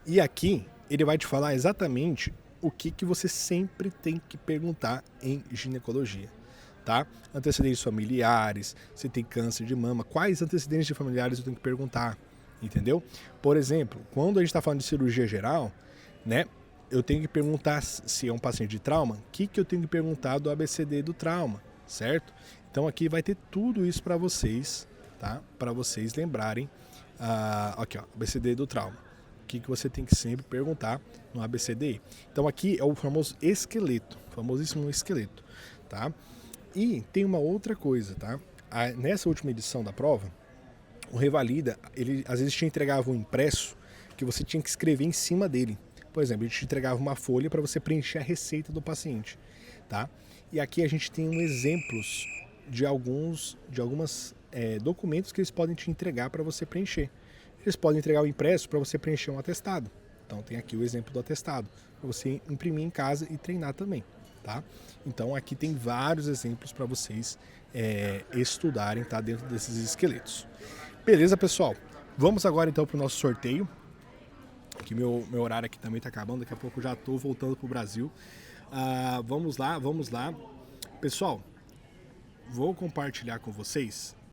E aqui, ele vai te falar exatamente o que você sempre tem que perguntar em ginecologia. Tá? Antecedentes familiares, se tem câncer de mama, quais antecedentes de familiares eu tenho que perguntar, entendeu? Por exemplo, quando a gente está falando de cirurgia geral, né, eu tenho que perguntar se é um paciente de trauma, o que eu tenho que perguntar do ABCD do trauma, certo? Então aqui vai ter tudo isso para vocês, tá? Para vocês lembrarem, aqui ó, ABCD do trauma. O que você tem que sempre perguntar no ABCD. Então aqui é o famoso esqueleto, famosíssimo esqueleto, tá? E tem uma outra coisa, tá? Nessa última edição da prova, o Revalida, ele às vezes te entregava um impresso que você tinha que escrever em cima dele. Por exemplo, ele te entregava uma folha para você preencher a receita do paciente, tá? E aqui a gente tem exemplos de algumas documentos que eles podem te entregar para você preencher. Eles podem entregar o impresso para você preencher um atestado. Então tem aqui o exemplo do atestado, para você imprimir em casa e treinar também. Tá? Então aqui tem vários exemplos para vocês estudarem, tá? Dentro desses esqueletos. Beleza, pessoal? Vamos agora então para o nosso sorteio. Que meu horário aqui também está acabando, daqui a pouco eu já estou voltando para o Brasil. Vamos lá. Pessoal, vou compartilhar com vocês